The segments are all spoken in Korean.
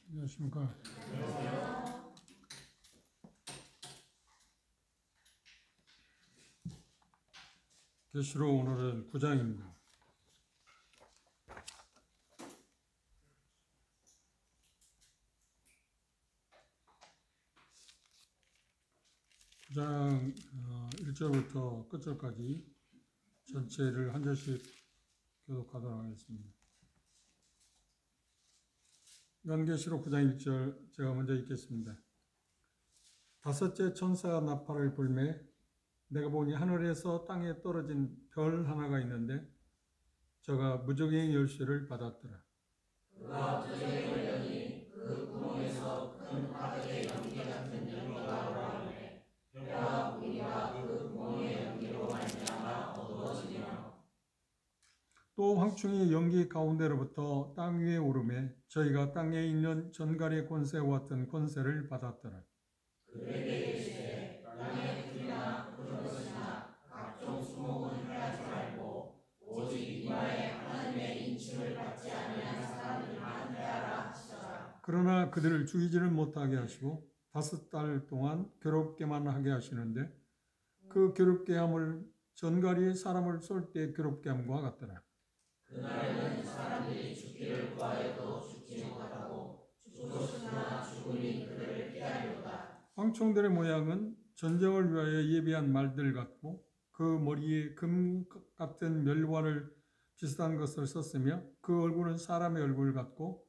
안녕하십니까. 계시록 오늘은 9장입니다. 구장 1절부터 끝절까지 전체를 한 절씩 교독하도록 하겠습니다. 요한계시록 9장 1절 제가 먼저 읽겠습니다. 다섯째 천사가 나팔을 불매 내가 보니 하늘에서 땅에 떨어진 별 하나가 있는데 저가 무적의 열쇠를 받았더라. 그가 무적의 열려니 그 구멍에서 큰 화덕의 연기 같은 연기가 나오매 벼와 무리가 그 구멍의 연기로 말미암아 어두워지며 또 황충이 연기 가운데로부터 땅 위에 오르매 저희가 땅에 있는 전갈의 권세와 같은 권세를 받았더라. 그에게 이르시되 땅의 풀이나 푸른 것이나 각종 수목은 해하지 말고 오직 이마에 하나님의 인침을 받지 아니한 사람들만 해하라 하시더라. 그러나 그들을 죽이지는 못하게 하시고 5달 동안 괴롭게만 하게 하시는데 그 괴롭게 함을 전갈이 사람을 쏠 때 괴롭게 함과 같더라. 그날에는 사람들이 죽기를 구하여도 죽지 못하고 죽었으나 죽음이 그들을 피하리로다. 황충들의 모양은 전쟁을 위하여 예비한 말들 같고 그 머리에 금 같은 멸관을 비슷한 것을 썼으며 그 얼굴은 사람의 얼굴 같고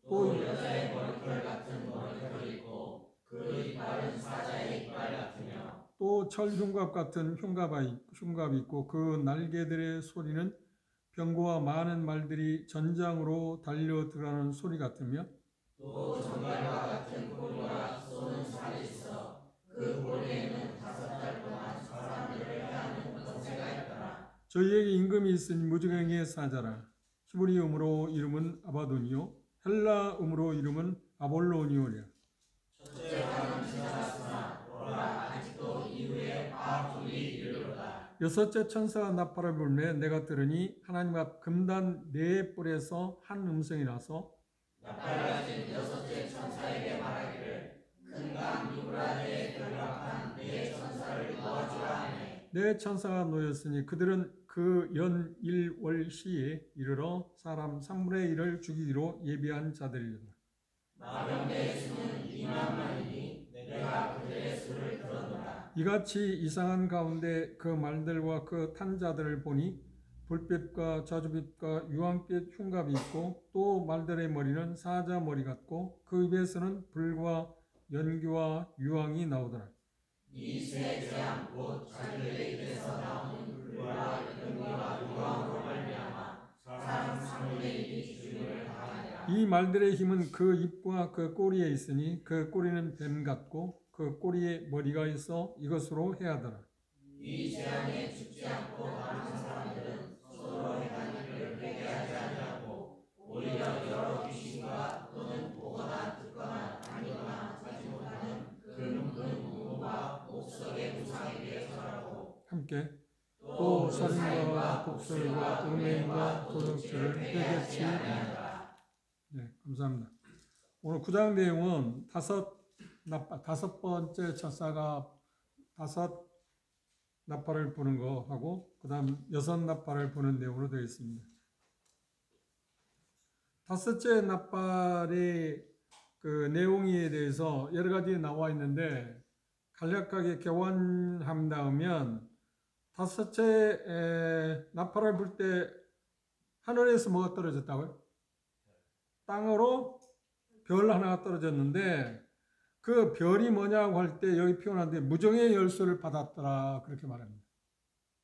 또 여자의 머리털 같은 머리털이 있고 그 이빨은 사자의 이빨 같으며 또 철흉갑 같은 흉갑이 있고 그 날개들의 소리는 병거와 많은 말들이 전장으로 달려 들어가는 소리 같으며 또 전갈과 같은 꼬리와 쏘는 살이 있어 그 꼬리에는 5달 동안 사람들을 해하는 권세가 있더라. 저희에게 임금이 있으니 무지갱의 사자라. 히브리음으로 이름은 아바돈이요 헬라음으로 이름은 아볼로니오랴. 첫째 화는 지나갔으나 보라 아직도 이후에 화둘이 이르로다. 여섯째 천사가 나팔을 불매 내가 들으니 하나님 앞 금단 네 뿔에서 한 음성이 나서 나팔 가진 여섯째 천사에게 말하기를 큰 강 유브라데에 결박한 네 천사를 도와주라 하네. 네 천사가 놓였으니 그들은 그 연 1월 시에 이르러 사람 3분의 1을 죽이기로 예비한 자들이다. 마병대의 수는 2만만이니 내가 그들의 수를 들었노라. 이같이 이상한 가운데 그 말들과 그 탄 자들을 보니 불빛과 자주빛과 유황빛 흉갑이 있고 또 말들의 머리는 사자 머리 같고 그 입에서는 불과 연기와 유황이 나오더라. 이 세 재앙 곧 자기들의 입에서 나오는 불과 연기와 유황으로 말미암아 사람 3분의 1이 죽임을 당하니라. 이 말들의 힘은 그 입과 그 꼬리에 있으니 그 꼬리는 뱀 같고 그 꼬리에 머리가 있어 이것으로 해하더라. 이 재앙에 죽지 않고 남은 사람들은 서로 행한 일을 회개하지 아니하고 오히려 여러 귀신과 또는 보거나 듣거나 아니거나 하지 못하는 긁는 무무와 목석의 우상에 위해 절하고 함께 또 살인과 독설과 음행과 도둑질을 회개치 아니하라. 네, 감사합니다. 오늘 9장 내용은 다섯 번째 천사가 5 나팔을 부는 거 하고 그 다음 6 나팔을 부는 내용으로 되어 있습니다. 5째 나팔의 그 내용에 대해서 여러 가지 나와 있는데 간략하게 교환한다면 5째 나팔을 불 때 하늘에서 뭐가 떨어졌다고요? 땅으로 별 하나가 떨어졌는데 그 별이 뭐냐고 할 때 여기 표현하는데 무정의 열쇠를 받았더라 그렇게 말합니다.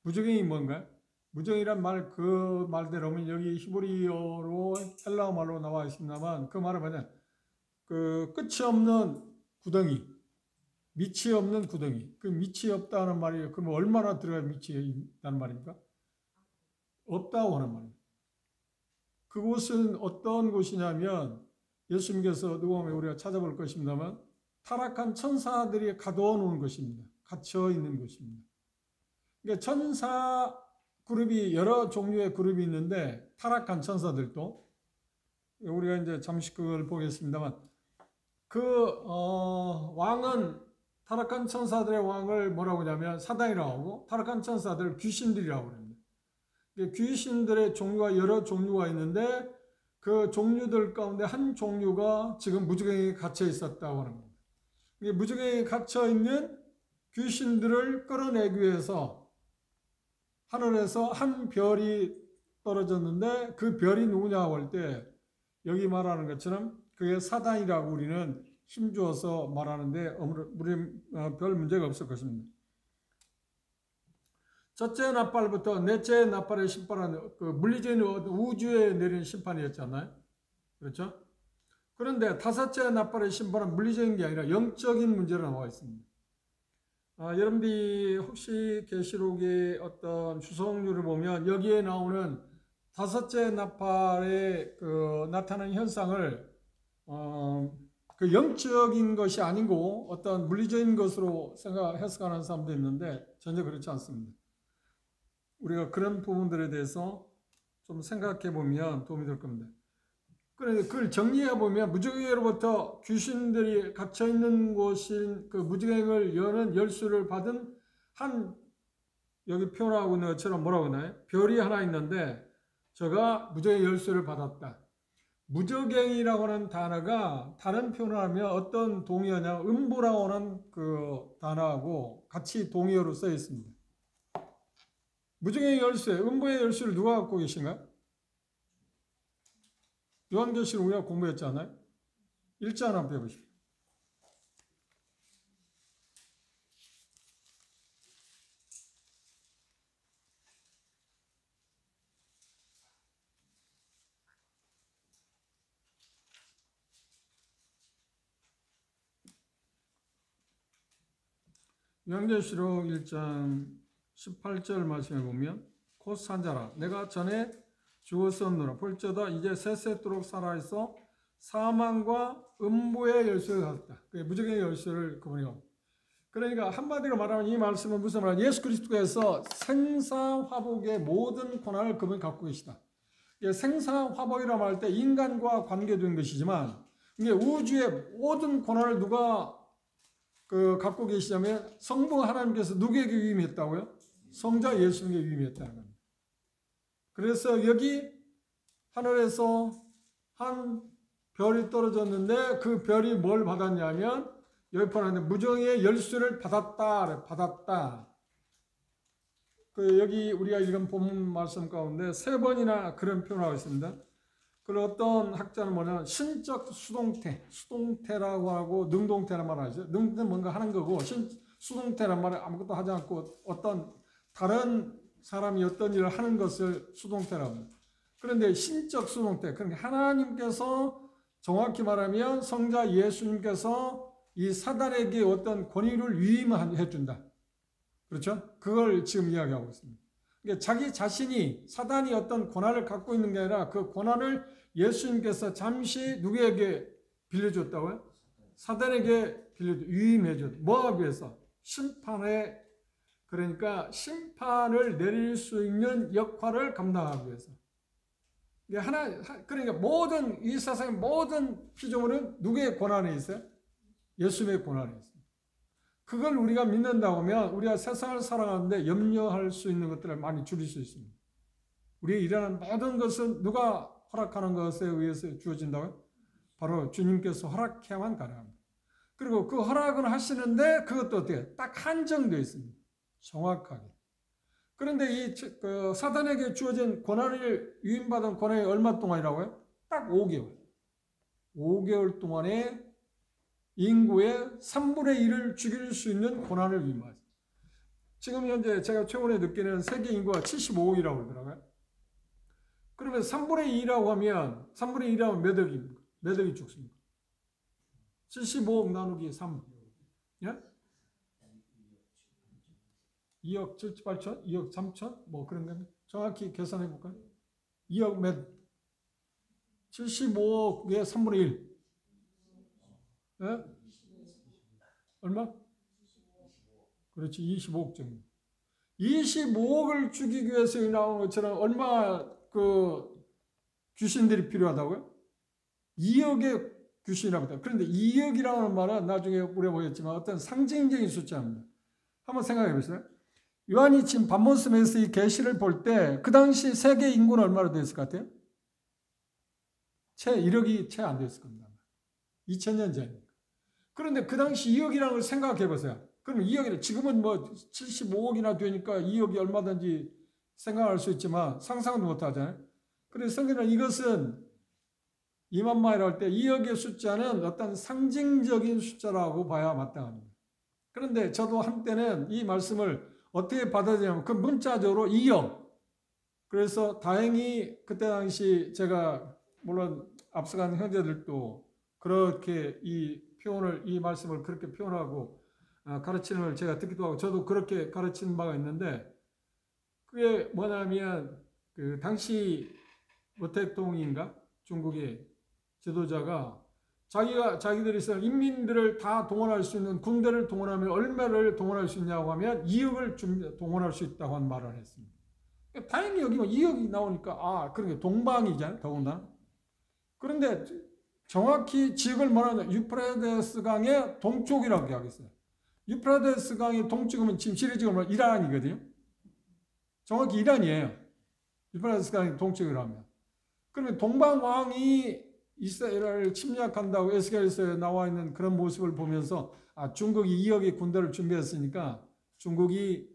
무정이 뭔가요? 무정이란 말 그 말대로면 여기 히브리어로 헬라어 말로 나와 있습니다만 그 말은 뭐냐? 그 끝이 없는 구덩이, 밑이 없는 구덩이. 그 밑이 없다는 말이에요. 그럼 얼마나 들어가 밑이 있다는 말입니까? 없다고 하는 말입니다. 그곳은 어떤 곳이냐면 예수님께서 누가 보면 우리가 찾아볼 것입니다만 타락한 천사들이 가둬 놓은 것입니다. 갇혀 있는 곳입니다. 그러니까 천사 그룹이 여러 종류의 그룹이 있는데 타락한 천사들도 우리가 이제 잠시 그걸 보겠습니다만 왕은 타락한 천사들의 왕을 뭐라고 하냐면 사단이라고 하고 타락한 천사들 귀신들이라고 합니다. 귀신들의 종류가 여러 종류가 있는데 그 종류들 가운데 한 종류가 지금 무지개에 갇혀 있었다고 하는 겁니다. 무지개에 갇혀 있는 귀신들을 끌어내기 위해서 하늘에서 한 별이 떨어졌는데 그 별이 누구냐고 할 때 여기 말하는 것처럼 그게 사단이라고 우리는 힘주어서 말하는데 별 문제가 없을 것입니다. 첫째 나팔부터 넷째 나팔의 심판은 그 물리적인 우주에 내린 심판이었잖아요. 그렇죠? 그런데 다섯째 나팔의 심판은 물리적인 게 아니라 영적인 문제로 나와 있습니다. 여러분들이 혹시 계시록의 어떤 주석률을 보면 여기에 나오는 다섯째 나팔에 나타나는 현상을 그 영적인 것이 아니고 어떤 물리적인 것으로 해석하는 사람도 있는데 전혀 그렇지 않습니다. 우리가 그런 부분들에 대해서 좀 생각해 보면 도움이 될 겁니다. 그런데 그걸 정리해 보면 무지개로부터 귀신들이 갇혀 있는 곳인 그 무지개를 여는 열쇠를 받은 한 여기 표현하고 있는 것처럼 뭐라고 하나요? 별이 하나 있는데 저가 무지개 열쇠를 받았다. 무저갱이라고 하는 단어가 다른 표현을 하면 어떤 동의어냐 음부라고 하는 그 단어하고 같이 동의어로 써 있습니다. 무저갱이 열쇠, 음부의 열쇠를 누가 갖고 계신가요? 요한계시록 우리가 공부했잖아요. 1장 한번 빼보십시오. 요한계시록 1장 18절 말씀에 보면 곧 산자라 내가 전에 죽었었노라 볼지어다 이제 세세토록 살아있어 사망과 음부의 열쇠를 갖다. 무지개의 열쇠를 그분이 갖다. 그러니까 한마디로 말하면 이 말씀은 무슨 말이냐 예수 그리스도께서 생사화복의 모든 권한을 그분이 갖고 계시다. 생사화복이라고 할 때 인간과 관계된 것이지만 이게 우주의 모든 권한을 누가 갖고 계시냐면 성부 하나님께서 누구에게 위임했다고요? 성자 예수님께 위임했다는 겁니다. 그래서 여기 하늘에서 한 별이 떨어졌는데 그 별이 뭘 받았냐면 여기 보는데 무정의 열쇠를 받았다. 여기 우리가 읽은 본문 말씀 가운데 3번이나 그런 표현을 하고 있습니다. 그리고 어떤 학자는 뭐냐면 신적 수동태라고 하고 능동태란 말을 하죠. 능동태는 뭔가 하는 거고 수동태란 말은 아무것도 하지 않고 어떤 다른 사람이 어떤 일을 하는 것을 수동태라고 합니다. 그런데 신적 수동태, 그러니까 하나님께서 정확히 말하면 성자 예수님께서 이 사단에게 어떤 권위를 위임해 준다. 그렇죠? 그걸 지금 이야기하고 있습니다. 그러니까 자기 자신이 사단이 어떤 권한을 갖고 있는 게 아니라 그 권한을 예수님께서 잠시 누구에게 빌려줬다고요? 사단에게 위임해 줬다. 뭐하기 위해서? 심판에 그러니까 심판을 내릴 수 있는 역할을 감당하기 위해서. 그러니까 모든 이 세상의 모든 피조물은 누구의 권한에 있어요? 예수님의 권한에 있습니다. 그걸 우리가 믿는다고 하면 우리가 세상을 살아가는데 염려할 수 있는 것들을 많이 줄일 수 있습니다. 우리의 일어나는 모든 것은 누가 허락하는 것에 의해서 주어진다고요? 바로 주님께서 허락해야만 가능합니다. 그리고 그 허락을 하시는데 그것도 어떻게 딱 한정되어 있습니다. 정확하게. 그런데 이 사단에게 주어진 권한을 위임받은 권한이 얼마 동안이라고요? 딱 5개월. 5개월 동안에 인구의 3분의 1을 죽일 수 있는 권한을 위임하죠. 지금 현재 제가 최근에 느끼는 세계 인구가 75억이라고 그러더라고요. 그러면 3분의 2라고 하면 3분의 2라면 몇 억입니까? 몇 억이 죽습니까? 75억 나누기 3. 예? 2억 78천? 2억 3천? 뭐 그런 겁니다. 정확히 계산해 볼까요? 2억 몇? 75억의 3분의 1. 예? 얼마? 그렇지, 25억 정도. 25억을 죽이기 위해서 나온 것처럼 얼마 귀신들이 필요하다고요? 2억의 귀신이라고 했다. 그런데 2억이라는 말은 나중에 우리가 보였지만 어떤 상징적인 숫자입니다. 한번 생각해 보세요. 요한이 지금 반모섬에서 이 계시를 볼 때 그 당시 세계 인구는 얼마나 됐을 것 같아요? 채 1억이 채 안 됐을 겁니다. 2000년 전이니까. 그런데 그 당시 2억이라는 걸 생각해 보세요. 그러면 2억이 지금은 뭐 75억이나 되니까 2억이 얼마든지 생각할 수 있지만 상상도 못 하잖아요. 그래서 성경은 이것은 이만마이라고 할 때 2억의 숫자는 어떤 상징적인 숫자라고 봐야 마땅합니다. 그런데 저도 한때는 이 말씀을 어떻게 받아들이냐면 그 문자적으로 2억. 그래서 다행히 그때 당시 제가 물론 앞서간 형제들도 그렇게 이 표현을 이 말씀을 그렇게 표현하고 가르치는 걸 제가 듣기도 하고 저도 그렇게 가르친 바가 있는데 그게 뭐냐면 그 당시 모택동인가 중국의 지도자가 자기들이 있는 인민들을 다 동원할 수 있는 군대를 동원하면 얼마를 동원할 수 있냐고 하면 2억을 동원할 수 있다고 한 말을 했습니다. 다행히 여기 2억이 나오니까 그런 게 동방이잖아요. 더군다나. 그런데 정확히 지역을 말하는 유프라데스 강의 동쪽이라고 하겠어요. 유프라데스 강의 동쪽이면 지금 시리즈가 뭐냐 이란이거든요. 정확히 이란이에요. 유프라데스 강의 동쪽이라면. 그러면 동방왕이 이스라엘을 침략한다고 에스겔서에 나와 있는 그런 모습을 보면서 중국이 2억의 군대를 준비했으니까 중국이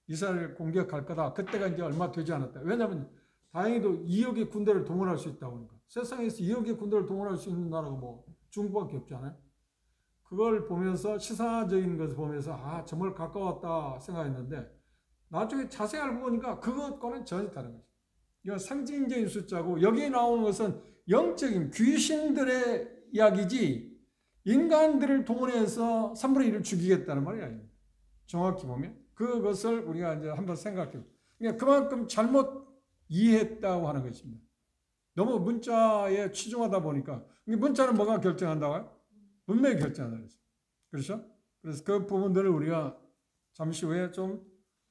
이스라엘을 공격할 거다. 그때가 이제 얼마 되지 않았다. 왜냐하면 다행히도 2억의 군대를 동원할 수 있다고 하니까. 세상에서 2억의 군대를 동원할 수 있는 나라가 뭐 중국밖에 없잖아요. 그걸 보면서 시사적인 것을 보면서 정말 가까웠다 생각했는데 나중에 자세히 알고 보니까 그것과는 전혀 다른 거죠. 이건 상징적인 숫자고 여기에 나오는 것은 영적인 귀신들의 이야기지 인간들을 동원해서 3분의 1을 죽이겠다는 말이 아닙니다. 정확히 보면 그것을 우리가 이제 한번 생각해 보죠. 그러니까 그만큼 잘못 이해했다고 하는 것입니다. 너무 문자에 치중하다 보니까 문자는 뭐가 결정한다고요? 문맥이 결정한다고 했어요. 그렇죠? 그래서 그 부분들을 우리가 잠시 후에 좀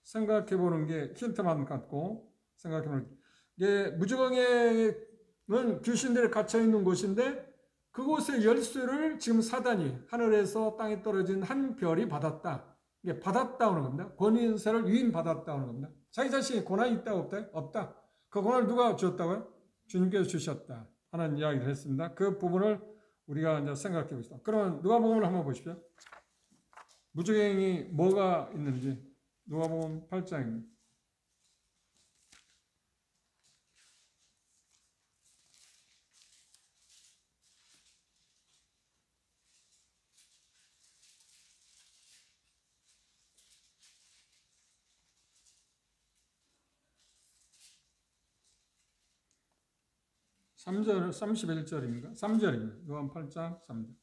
생각해 보는 게 힌트만 갖고 생각해 보는 게 무저강에는 귀신들이 갇혀 있는 곳인데 그곳의 열쇠를 지금 사단이 하늘에서 땅에 떨어진 한 별이 받았다. 이게 받았다 하는 겁니다. 권위인세를 위임받았다 하는 겁니다. 자기 자신이 권한이 있다 없다? 없다. 그 권한을 누가 주었다고요? 주님께서 주셨다 하는 이야기를 했습니다. 그 부분을 우리가 이제 생각해 봅시다. 그러면 누가복음을 한번 보십시오. 무저갱이 뭐가 있는지 누가복음 8장입니다. (3절) 31절입니까? 3절입니다. 요한 8장 3절.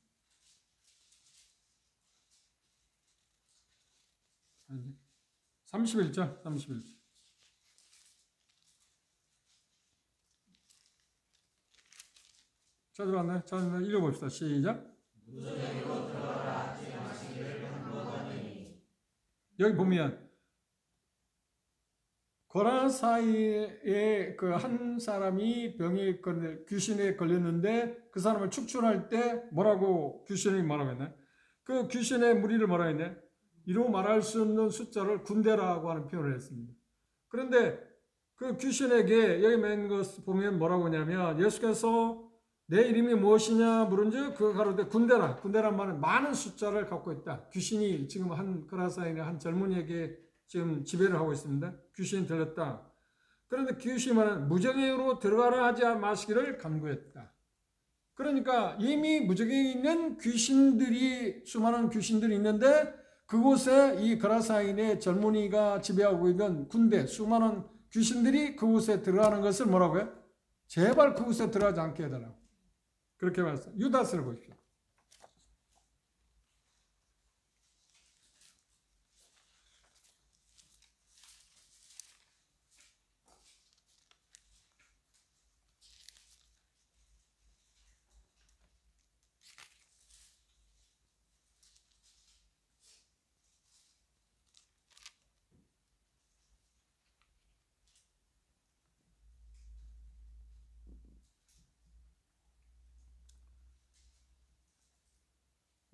31절, 31절. 찾아봤나요? 자, 읽어봅시다. 시작. 여기 보면 고라사이에 그 한 사람이 귀신에 걸렸는데 그 사람을 축출할 때 뭐라고 귀신이 말하고 있나요? 그 귀신의 무리를 뭐라고 했나요? 이루 말할 수 없는 숫자를 군대라고 하는 표현을 했습니다. 그런데 그 귀신에게 여기 맨 것 보면 뭐라고 하냐면 예수께서 내 이름이 무엇이냐 물은즉 그가 가로되 군대라. 군대란 말은 많은 숫자를 갖고 있다. 귀신이 지금 한 고라사인의 한 젊은이에게 지금 지배를 하고 있습니다. 귀신이 들렸다. 그런데 귀신이 말하는 무저갱이로 들어가라 하지 마시기를 간구했다. 그러니까 이미 무저갱이 있는 귀신들이 수많은 귀신들이 있는데 그곳에 이 고라사인의 젊은이가 지배하고 있는 군대 수많은 귀신들이 그곳에 들어가는 것을 뭐라고요? 제발 그곳에 들어가지 않게 해달라고. 그렇게 말했어요. 유다스를 보십시오.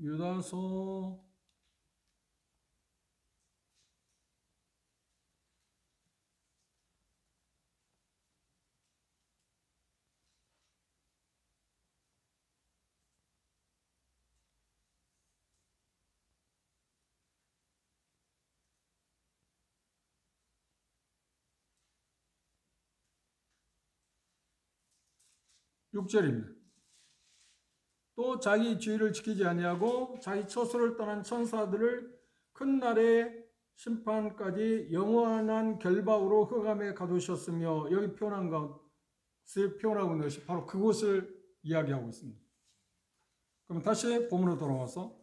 유다서 6절입니다. 또 자기 주의를 지키지 아니하고 자기 처소를 떠난 천사들을 큰 날의 심판까지 영원한 결박으로 흑암에 가두셨으며, 여기 표현한 것을 표현하고 있는 것이 바로 그곳을 이야기하고 있습니다. 그럼 다시 본문으로 돌아와서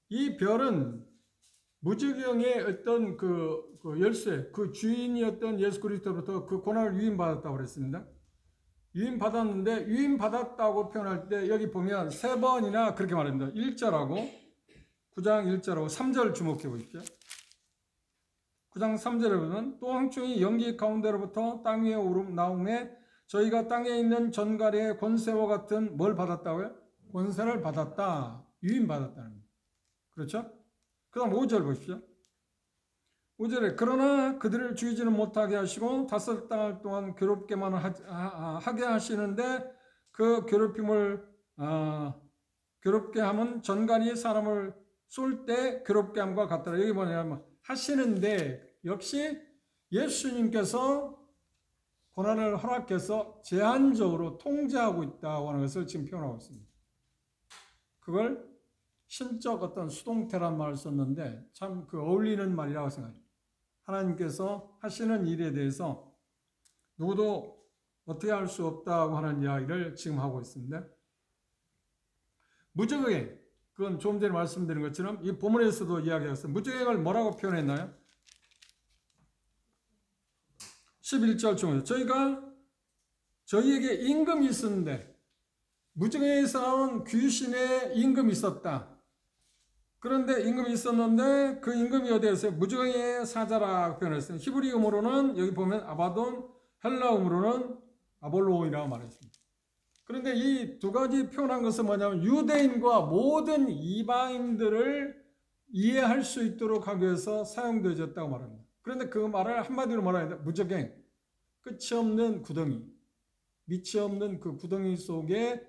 이 별은 무지경의 어떤 그 열쇠, 그 주인이었던 예수 그리스도로부터 그 권한을 위임받았다고 그랬습니다. 위임받았는데, 위임받았다고 표현할 때 여기 보면 세 번이나 그렇게 말합니다. 1절하고 9장 1절하고 3절 주목해 보십시오. 9장 3절에 보면 또 황충이 연기 가운데로부터 땅 위에 나오매 저희가 땅에 있는 전갈의 권세와 같은 뭘 받았다고요? 권세를 받았다. 위임받았다는 거예요. 그렇죠? 그 다음 5절 보십시오. 5절에 그러나 그들을 죽이지는 못하게 하시고 5달 동안 괴롭게만 하게 하시는데 그 괴롭힘을 괴롭게 하면 전갈이 사람을 쏠 때 괴롭게 함과 같더라. 여기 뭐냐면 하시는데, 역시 예수님께서 고난을 허락해서 제한적으로 통제하고 있다고 하는 것을 지금 표현하고 있습니다. 그걸 신적 어떤 수동태란 말을 썼는데 참 그 어울리는 말이라고 생각해요. 하나님께서 하시는 일에 대해서 누구도 어떻게 할 수 없다고 하는 이야기를 지금 하고 있습니다. 무적의, 그건 좀 전에 말씀드린 것처럼 이 본문에서도 이야기했어요. 무적액을 뭐라고 표현했나요? 11절 중에 저희에게 임금이 있었는데, 무적액에서 나오는 귀신의 임금이 있었다. 그런데 임금이 있었는데 그 임금이 어디에 있어요? 무적액의 사자라고 표현했어요. 히브리음으로는 여기 보면 아바돈, 헬라음으로는 아볼로이라고 말했습니다. 그런데 이 두 가지 표현한 것은 뭐냐면 유대인과 모든 이방인들을 이해할 수 있도록 하기 위해서 사용되어졌다고 말합니다. 그런데 그 말을 한마디로 말해야 돼. 무적행, 끝이 없는 구덩이, 밑이 없는 그 구덩이 속에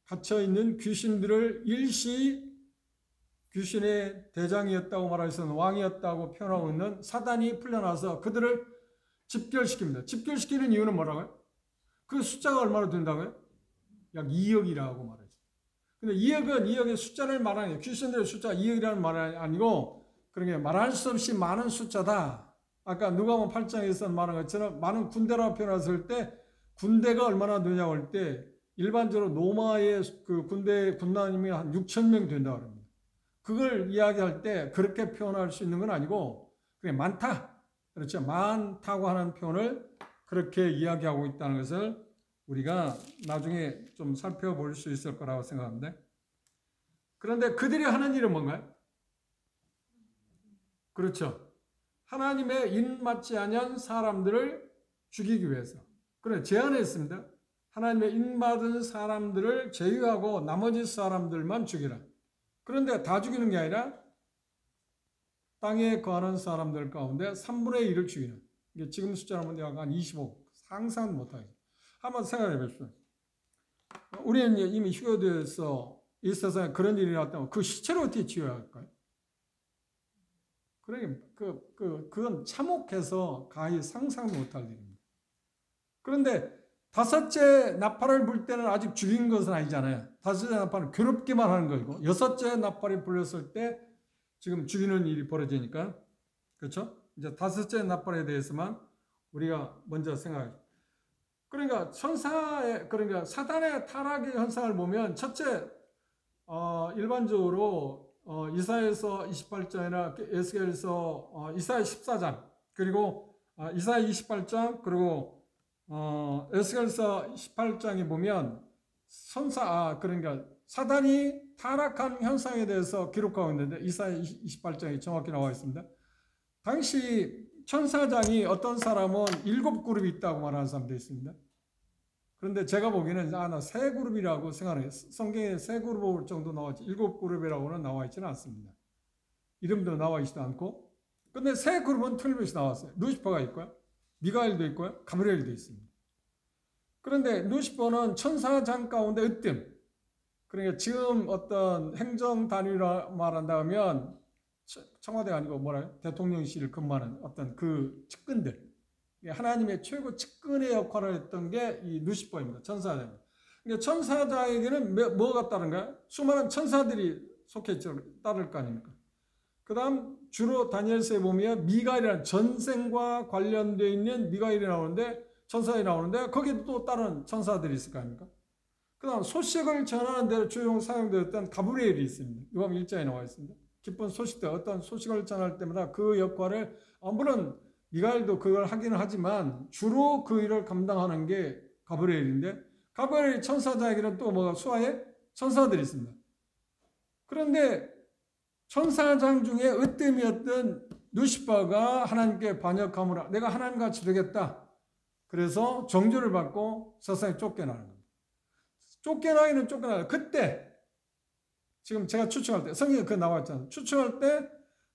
갇혀있는 귀신들을 일시 귀신의 대장이었다고 말하기서는 왕이었다고 표현하고 있는 사단이 풀려나서 그들을 집결시킵니다. 집결시키는 이유는 뭐라고요? 그 숫자가 얼마나 된다고요? 약 2억이라고 말했어요. 근데 2억의 숫자를 말하는 거예요. 귀신들의 숫자 2억이라는 말이 아니고, 그러니까 말할 수 없이 많은 숫자다. 아까 누가복음 8장에서 말한 것처럼 많은 군대라고 표현했을 때 군대가 얼마나 되냐고 할 때 일반적으로 로마의 그 군단임이 한 6천 명 된다고 합니다. 그걸 이야기할 때 그렇게 표현할 수 있는 건 아니고 그냥 많다. 그렇죠. 많다고 하는 표현을 그렇게 이야기하고 있다는 것을 우리가 나중에 좀 살펴볼 수 있을 거라고 생각합니다. 그런데 그들이 하는 일은 뭔가요? 그렇죠. 하나님의 인맞지 아니한 사람들을 죽이기 위해서. 그래, 제안했습니다. 하나님의 인받은 사람들을 제외하고 나머지 사람들만 죽이라. 그런데 다 죽이는 게 아니라 땅에 거하는 사람들 가운데 3분의 1을 죽이는. 이게 지금 숫자로 보면 약간 25. 상상 못하겠어요. 한번 생각해 보십시오. 우리는 이미 휴교돼서 이 세상에 그런 일이 났다면 그 시체를 어떻게 치워야 할까요? 그러니까 그건 참혹해서 가히 상상도 못할 일입니다. 그런데 다섯째 나팔을 불 때는 아직 죽인 것은 아니잖아요. 다섯째 나팔은 괴롭기만 하는 거고, 여섯째 나팔이 불렸을 때 지금 죽이는 일이 벌어지니까, 그렇죠? 이제 다섯째 나팔에 대해서만 우리가 먼저 생각해요. 그러니까 그러니까 사단의 타락의 현상을 보면 첫째, 일반적으로 이사야서 28장이나 에스겔서 이사야 14장, 그리고 이사야 28장, 그리고 에스겔서 18장에 보면 그러니까 사단이 타락한 현상에 대해서 기록하고 있는데 이사야 28장에 정확히 나와 있습니다. 당시 천사장이 어떤 사람은 7그룹이 있다고 말하는 사람도 있습니다. 그런데 제가 보기에는 나 3그룹이라고 생각해요. 성경에 3그룹 정도 나왔지 7그룹이라고는 나와 있지는 않습니다. 이름도 나와 있지도 않고. 근데 3그룹은 틀림없이 나왔어요. 루시퍼가 있고요. 미가엘도 있고요. 가브리엘도 있습니다. 그런데 루시퍼는 천사장 가운데 으뜸. 그러니까 지금 어떤 행정 단위로 말한다면 청와대가 아니고 뭐라요? 대통령실을 근무하는 어떤 그 측근들. 하나님의 최고 측근의 역할을 했던 게 이 루시퍼입니다. 천사장. 그러니까 천사장에게는 뭐가 따른가요? 수많은 천사들이 속해 따를 거 아닙니까? 그 다음 주로 다니엘서에 보면 미가엘이라는 전생과 관련되어 있는 미가엘이 나오는데 천사들이 나오는데 거기도 또 다른 천사들이 있을 거 아닙니까? 그 다음 소식을 전하는 데 주용 사용되었던 가브리엘이 있습니다. 요한 1장에 나와 있습니다. 기쁜 소식들 어떤 소식을 전할 때마다 그 역할을 물론 미가엘도 그걸 하기는 하지만 주로 그 일을 감당하는 게 가브리엘인데 가브리엘 천사장에게는 또 뭐가 수하의 천사들이 있습니다. 그런데 천사장 중에 으뜸이었던 루시퍼가 하나님께 반역함으로 내가 하나님같이 되겠다. 그래서 정죄를 받고 세상에 쫓겨나는 겁니다. 쫓겨나기는 쫓겨나요. 그때 지금 제가 추측할 때 성경에 그 나와 있잖아요. 추측할 때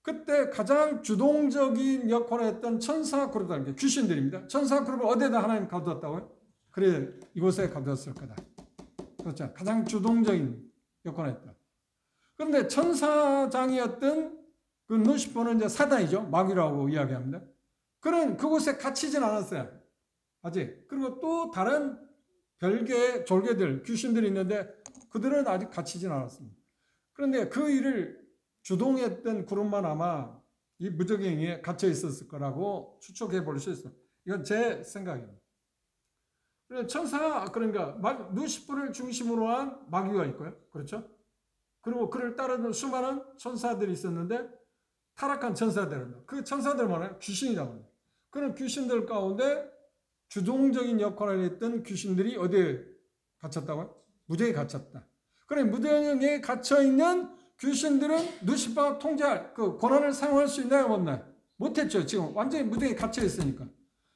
그때 가장 주동적인 역할을 했던 천사 그룹이라는 게 귀신들입니다. 천사 그룹을 어디에다 하나님 가두었다고요? 그래 이곳에 가두었을 거다. 그렇죠. 가장 주동적인 역할을 했다. 그런데 천사장이었던 그 루시퍼는 이제 사단이죠. 마귀라고 이야기합니다. 그는 그곳에 갇히진 않았어요. 아직. 그리고 또 다른 별개의 졸개들, 귀신들이 있는데 그들은 아직 갇히진 않았습니다. 그런데 그 일을 주동했던 그룹만 아마 이 무적행위에 갇혀 있었을 거라고 추측해 볼 수 있어요. 이건 제 생각입니다. 천사, 그러니까 루시퍼를 중심으로 한 마귀가 있고요. 그렇죠? 그리고 그를 따르는 수많은 천사들이 있었는데 타락한 천사들은 그 천사들 뭐냐? 귀신이라고 합니다. 그런 귀신들 가운데 주동적인 역할을 했던 귀신들이 어디에 갇혔다고요? 무저에 갇혔다. 그래 무저에 갇혀있는 귀신들은 루시퍼가 통제할 그 권한을 사용할 수 있나요? 없나요? 못했죠. 지금 완전히 무저에 갇혀있으니까.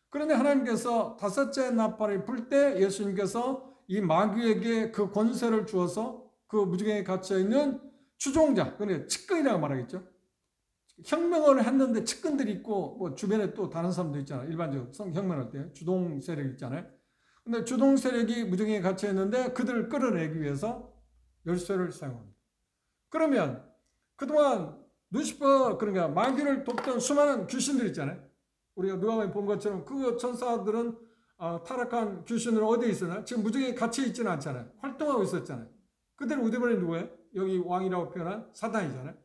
그런데 하나님께서 다섯째 나팔을 불 때 예수님께서 이 마귀에게 그 권세를 주어서 그 무저에 갇혀있는 추종자, 그러니까 측근이라고 말하겠죠. 혁명을 했는데 측근들이 있고 뭐 주변에 또 다른 사람도 있잖아요. 일반적으로 혁명할 때 주동 세력 있잖아요. 근데 주동 세력이 무저에 갇혀 있는데 그들을 끌어내기 위해서 열쇠를 사용합니다. 그러면 그동안 루시퍼 그러니까 마귀를 돕던 수많은 귀신들 있잖아요. 우리가 누가복음에 본 것처럼 그 천사들은 타락한 귀신들은 어디에 있었나요? 지금 무저에 갇혀 있지는 않잖아요. 활동하고 있었잖아요. 그들의 우두머리 누구예요? 여기 왕이라고 표현한 사단이잖아요.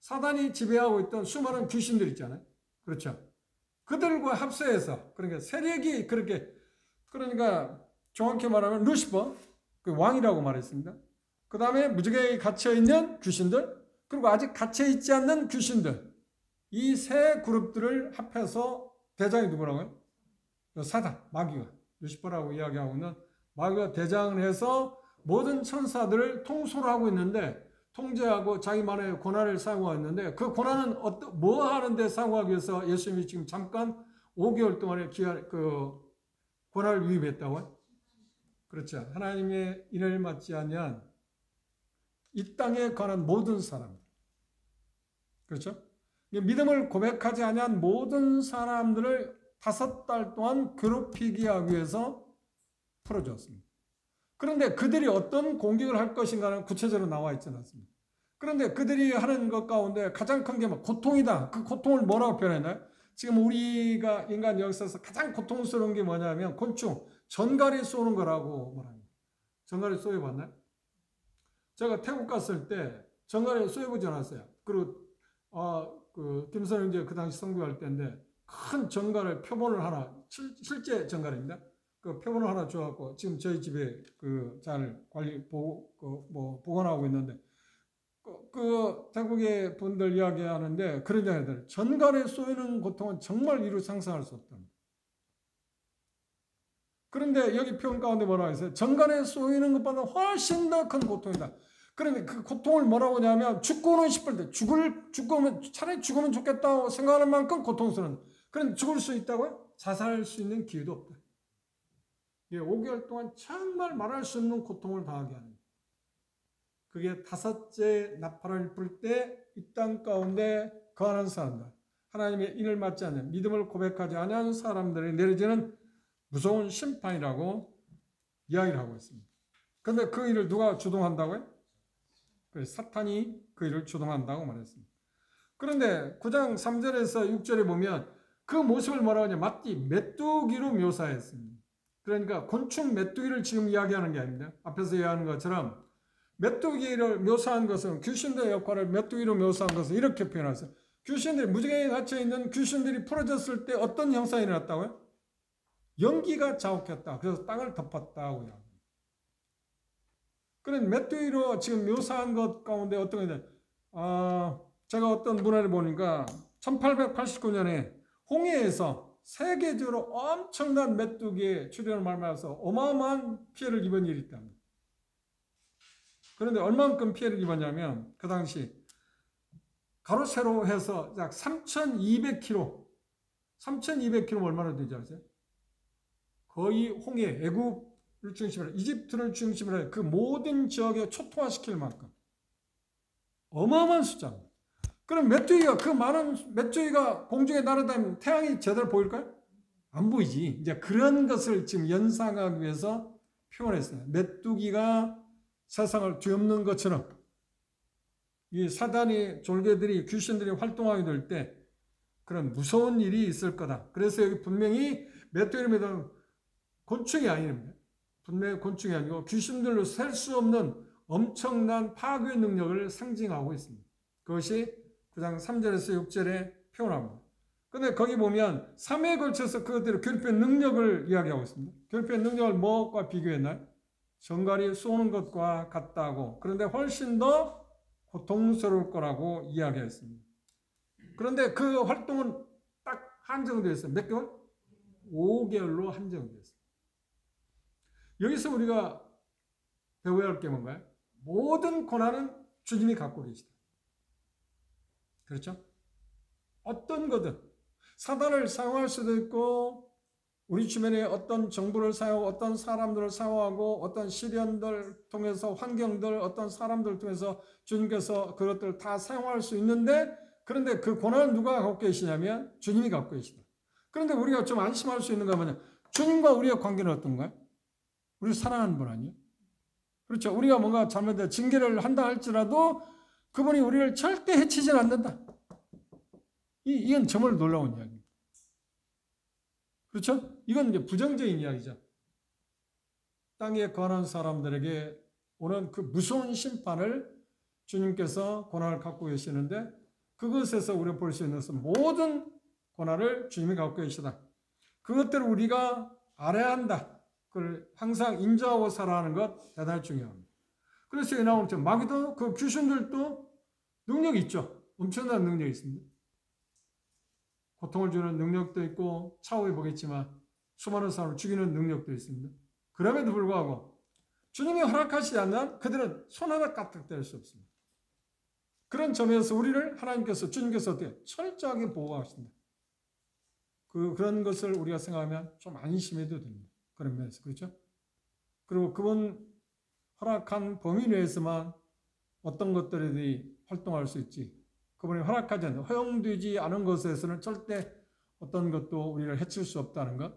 사단이 지배하고 있던 수많은 귀신들 있잖아요. 그렇죠. 그들과 합세해서 그러니까 세력이 그렇게 그러니까 정확히 말하면 루시퍼 그 왕이라고 말했습니다. 그 다음에 무저에 갇혀있는 귀신들 그리고 아직 갇혀있지 않는 귀신들 이 세 그룹들을 합해서 대장이 누구라고요? 사단, 마귀가 루시퍼라고 이야기하고 있는 마귀가 대장을 해서 모든 천사들을 통솔을 하고 있는데 통제하고 자기만의 권한을 사용하고 있는데 그 권한은 뭐 하는데 사용하기 위해서 예수님이 지금 잠깐 5개월 동안의 권한을 위임했다고요? 그렇죠. 하나님의 인을 받지 아니한 이 땅에 관한 모든 사람 그렇죠? 믿음을 고백하지 아니한 모든 사람들을 5달 동안 괴롭히게 하기 위해서 풀어주었습니다. 그런데 그들이 어떤 공격을 할 것인가는 구체적으로 나와 있지 않습니다. 그런데 그들이 하는 것 가운데 가장 큰 게 고통이다. 그 고통을 뭐라고 표현했나요? 지금 우리가 인간 역사에서 가장 고통스러운 게 뭐냐면 곤충, 전갈이 쏘는 거라고 말합니다. 전갈이 쏘여봤나요? 제가 태국 갔을 때 전갈이 쏘여보지 않았어요. 그리고 김선영 이제 그 당시 선교할 때인데 큰 전갈을 표본을 하나, 실제 전갈입니다. 그 표본을 하나 줘갖고 지금 저희 집에 잘 보관하고 있는데 그 태국의 분들 이야기하는데 그런 이야기들 전갈에 쏘이는 고통은 정말 이루 상상할 수 없답니다. 그런데 여기 표현 가운데 뭐라고 했어요? 전갈에 쏘이는 것보다 훨씬 더 큰 고통이다. 그런데 그 고통을 뭐라고 하냐면 죽고는 싶을 때 차라리 죽으면 좋겠다고 생각하는 만큼 고통스러운 그럼 죽을 수 있다고요? 자살할 수 있는 기회도 없다. 5개월 동안 정말 말할 수 없는 고통을 당하게 하는 거예요. 그게 다섯째 나팔을 불 때 이 땅 가운데 거하는 사람들, 하나님의 인을 맞지 않는, 믿음을 고백하지 않은 사람들에 내려지는 무서운 심판이라고 이야기를 하고 있습니다. 그런데 그 일을 누가 주동한다고요? 사탄이 그 일을 주동한다고 말했습니다. 그런데 9장 3절에서 6절에 보면 그 모습을 뭐라고 하냐, 마띠 메뚜기로 묘사했습니다. 그러니까 곤충 메뚜기를 지금 이야기하는 게 아닙니다. 앞에서 이야기하는 것처럼 메뚜기를 묘사한 것은, 귀신들의 역할을 메뚜기로 묘사한 것은 이렇게 표현했어요. 귀신들이, 무지개에 갇혀있는 귀신들이 풀어졌을 때 어떤 형상이 일어났다고요? 연기가 자욱했다. 그래서 땅을 덮었다고요. 그런 메뚜기로 지금 묘사한 것 가운데 어떤 게 제가 어떤 문화를 보니까 1889년에 홍해에서 세계적으로 엄청난 메뚜기의 출현을 말미암아서 어마어마한 피해를 입은 일이 있답니다. 그런데 얼만큼 피해를 입었냐면 그 당시 가로 세로 해서 약 3,200km, 3,200km 얼마나 되지 아세요? 거의 홍해, 애국을 중심으로, 이집트를 중심으로 해 그 모든 지역에 초토화시킬 만큼 어마어마한 숫자입니다. 그럼 메뚜기가, 그 많은 메뚜기가 공중에 날아다니면 태양이 제대로 보일까요? 안 보이지. 이제 그런 것을 지금 연상하기 위해서 표현했어요. 메뚜기가 세상을 뒤엎는 것처럼 이 사단의 졸개들이, 귀신들이 활동하게 될 때 그런 무서운 일이 있을 거다. 그래서 여기 분명히 메뚜기는 곤충이 아닙니다. 분명히 곤충이 아니고 귀신들로 셀 수 없는 엄청난 파괴 능력을 상징하고 있습니다. 그것이 9장 3절에서 6절에 표현합니다. 근데 거기 보면 3회에 걸쳐서 그것들을 괴롭히는 능력을 이야기하고 있습니다. 괴롭히는 능력을 뭐와 비교했나요? 정갈이 쏘는 것과 같다고. 그런데 훨씬 더 고통스러울 거라고 이야기했습니다. 그런데 그 활동은 딱 한정되어 있어요. 몇 개월? 5개월로 한정되어 있어요. 여기서 우리가 배워야 할 게 뭔가요? 모든 고난은 주님이 갖고 계시다. 그렇죠? 어떤 거든 사단을 사용할 수도 있고, 우리 주변에 어떤 정부를 사용하고, 어떤 사람들을 사용하고, 어떤 시련들 통해서, 환경들, 어떤 사람들을 통해서 주님께서 그것들을 다 사용할 수 있는데, 그런데 그 고난은 누가 갖고 계시냐면 주님이 갖고 계시다. 그런데 우리가 좀 안심할 수 있는 건 뭐냐? 주님과 우리의 관계는 어떤가요? 우리 사랑하는 분 아니에요? 그렇죠? 우리가 뭔가 잘못된 징계를 한다 할지라도 그분이 우리를 절대 해치진 않는다. 이건 정말 놀라운 이야기입니다. 그렇죠? 이건 이제 부정적인 이야기죠. 땅에 거하는 사람들에게 오는 그 무서운 심판을 주님께서 고난을 갖고 계시는데, 그것에서 우리가 볼 수 있는 것은 모든 고난을 주님이 갖고 계시다. 그것들을 우리가 알아야 한다. 그걸 항상 인정하고 살아가는 것 대단히 중요합니다. 그래서 여기 나오는 것처럼 마귀도, 그 귀신들도 능력이 있죠. 엄청난 능력이 있습니다. 고통을 주는 능력도 있고, 차후에 보겠지만 수많은 사람을 죽이는 능력도 있습니다. 그럼에도 불구하고 주님이 허락하시지 않는 그들은 손 하나 까딱댈 수 없습니다. 그런 점에서 우리를 하나님께서, 주님께서 어떻게 철저하게 보호하십니다. 그런 것을 우리가 생각하면 좀 안심해도 됩니다. 그런 면에서. 그렇죠? 그리고 그분 허락한 범위 내에서만 어떤 것들이 활동할 수 있지, 그분이 허락하지 않는, 허용되지 않은 것에서는 절대 어떤 것도 우리를 해칠 수 없다는 것,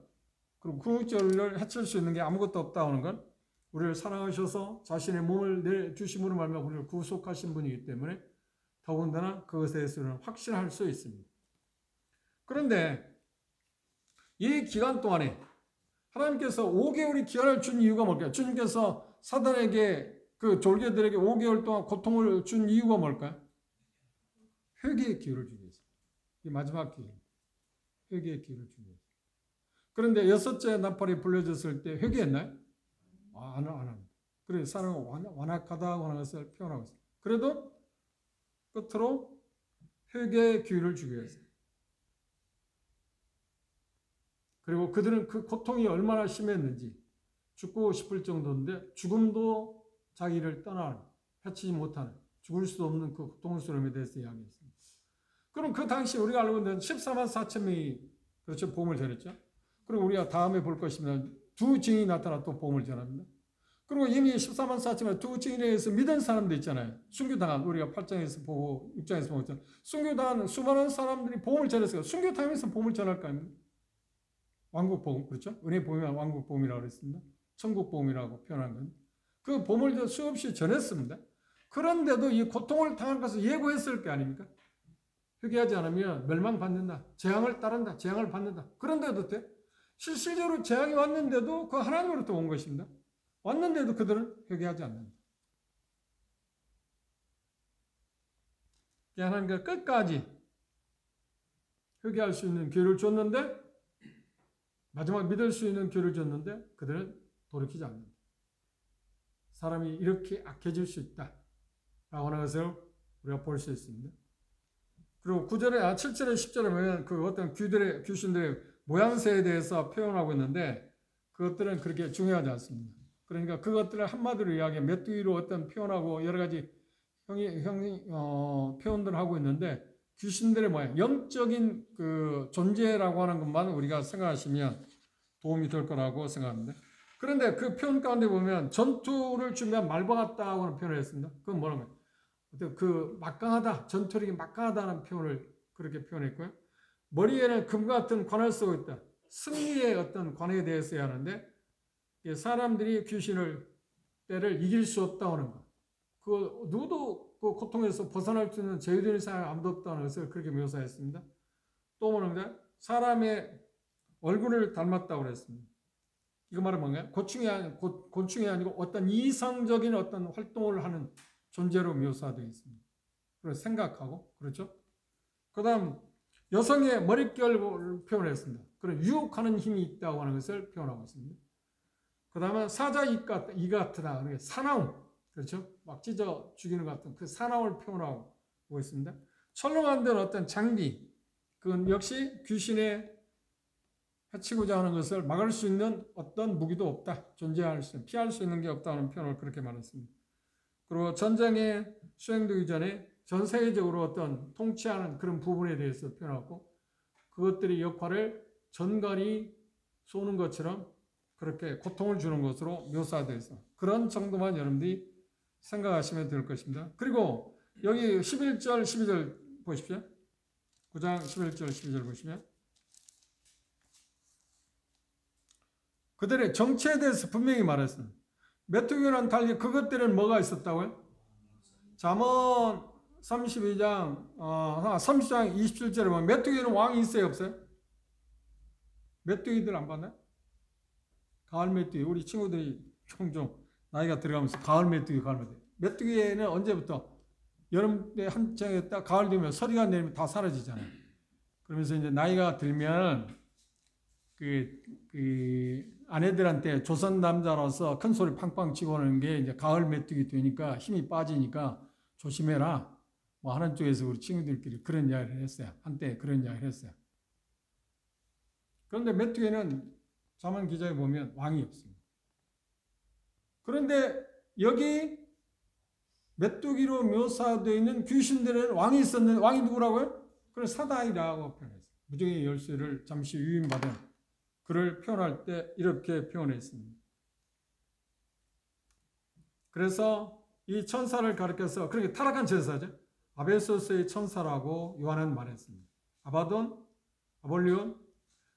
그리고 궁극적으로 해칠 수 있는 게 아무것도 없다는 것, 우리를 사랑하셔서 자신의 몸을 내주심으로 말미암아 우리를 구속하신 분이기 때문에 더군다나 그것에 대해서는 확신할 수 있습니다. 그런데 이 기간 동안에 하나님께서 5개월의 기간을 준 이유가 뭘까요? 주님께서 사단에게, 그 졸개들에게 5개월 동안 고통을 준 이유가 뭘까요? 회개의 기회를 주기 위해서. 이 마지막 기회. 회개의 기회를 주기 위해서. 그런데 여섯째 나팔이 불려졌을 때 회개했나요? 안 합니다. 그래서 사람은 완악하다고 하는 것을 표현하고 있습니다. 그래도 끝으로 회개의 기회를 주기 위해서. 그리고 그들은 그 고통이 얼마나 심했는지, 죽고 싶을 정도인데 죽음도 자기를 떠나는, 해치지 못하는, 죽을 수도 없는 그 고통스러움에 대해서 이야기했습니다. 그럼 그 당시 우리가 알고 있는 14만 4천 명이 그렇죠? 복음을 전했죠. 그리고 우리가 다음에 볼 것입니다. 두 증인이 나타나 또 복음을 전합니다. 그리고 이미 14만 4천만 두 증인에 의해서 믿은 사람도 있잖아요. 순교당한 우리가 8장에서 보고 6장에서 보고 있잖아요. 순교당한 수많은 사람들이 복음을 전했어요. 순교당하면서 복음을 전할 거 아닙니까? 왕국 복음, 그렇죠? 은혜 복음이란 왕국 복음이라고 그랬습니다. 천국 복음이라고 표현한 건. 그 복음을 수없이 전했습니다. 그런데도 이 고통을 당할 것을 예고했을 게 아닙니까? 회개하지 않으면 멸망받는다. 재앙을 따른다. 재앙을 받는다. 그런데도 돼? 실질적으로 재앙이 왔는데도 그 하나님으로부터 온 것입니다. 왔는데도 그들은 회개하지 않는다. 하나님께서 끝까지 회개할 수 있는 기회를 줬는데 마지막 믿을 수 있는 기회를 줬는데 그들은 돌이키지 않는다. 사람이 이렇게 악해질 수 있다. 라고 하는 것을 우리가 볼 수 있습니다. 그리고 9절에, 7절에 10절에 보면 그 어떤 귀신들의 모양새에 대해서 표현하고 있는데 그것들은 그렇게 중요하지 않습니다. 그러니까 그것들을 한마디로 이야기해 메뚜기로 어떤 표현하고 여러 가지 표현들을 하고 있는데 귀신들의 모양, 영적인 그 존재라고 하는 것만 우리가 생각하시면 도움이 될 거라고 생각합니다. 그런데 그 표현 가운데 보면 전투를 준비한 말과 같다고 하는 표현을 했습니다. 그건 뭐라는 거예요? 그 막강하다, 전투력이 막강하다는 표현을 그렇게 표현했고요. 머리에는 금과 같은 관을 쓰고 있다. 승리의 어떤 관에 대해서 해야 하는데 사람들이 귀신을 때를 이길 수 없다는 것. 그 누구도 그 고통에서 벗어날 수 있는 제휴되는 사람이 아무도 없다는 것을 그렇게 묘사했습니다. 또 뭐는가? 사람의 얼굴을 닮았다고 그랬습니다. 이거 말은 뭔가요? 곤충이 아니고 어떤 이상적인 어떤 활동을 하는 존재로 묘사되어 있습니다. 그래서 생각하고, 그렇죠? 그 다음, 여성의 머릿결을 표현했습니다. 그런 유혹하는 힘이 있다고 하는 것을 표현하고 있습니다. 그 다음에 사자 이 같으다. 그러니까 사나움, 그렇죠? 막 찢어 죽이는 것 같은 그 사나움을 표현하고 있습니다. 철로 만든 어떤 장비, 그건 역시 귀신의 해치고자 하는 것을 막을 수 있는 어떤 무기도 없다. 피할 수 있는 게 없다는 표현을 그렇게 말했습니다. 그리고 전쟁에 수행되기 전에 전 세계적으로 어떤 통치하는 그런 부분에 대해서 표현하고 그것들의 역할을 전갈이 쏘는 것처럼 그렇게 고통을 주는 것으로 묘사되어 있어. 그런 정도만 여러분들이 생각하시면 될 것입니다. 그리고 여기 11절, 12절 보십시오. 9장 11절, 12절 보시면 그들의 정체에 대해서 분명히 말했습니다. 메뚜기와는 달리 그것들은 뭐가 있었다고요? 잠언 32장 30장 27절에 보면 메뚜기는 왕이 있어요 없어요? 메뚜기들 안 봤나요? 가을 메뚜기 우리 친구들이 종종 나이가 들어가면서 가을 메뚜기 메뚜기는 언제부터 여름에 한창 있다 가을 되면 서리가 내리면 다 사라지잖아요. 그러면서 이제 나이가 들면 아내들한테 조선 남자로서 큰 소리 팡팡 치고 하는 게 이제 가을 메뚜기 되니까 힘이 빠지니까 조심해라. 뭐 하는 쪽에서 우리 친구들끼리 그런 이야기를 했어요. 한때 그런 이야기를 했어요. 그런데 메뚜기는 잠언 기자에 보면 왕이 없습니다. 그런데 여기 메뚜기로 묘사되어 있는 귀신들은 왕이 있었는데 왕이 누구라고요? 그걸 사다이라고 표현했어요. 무정의 열쇠를 잠시 유인받은 그를 표현할 때 이렇게 표현했습니다. 그래서 이 천사를 가리켜서 그렇게 타락한 천사죠. 아베소스의 천사라고 요한은 말했습니다. 아바돈, 아볼리온,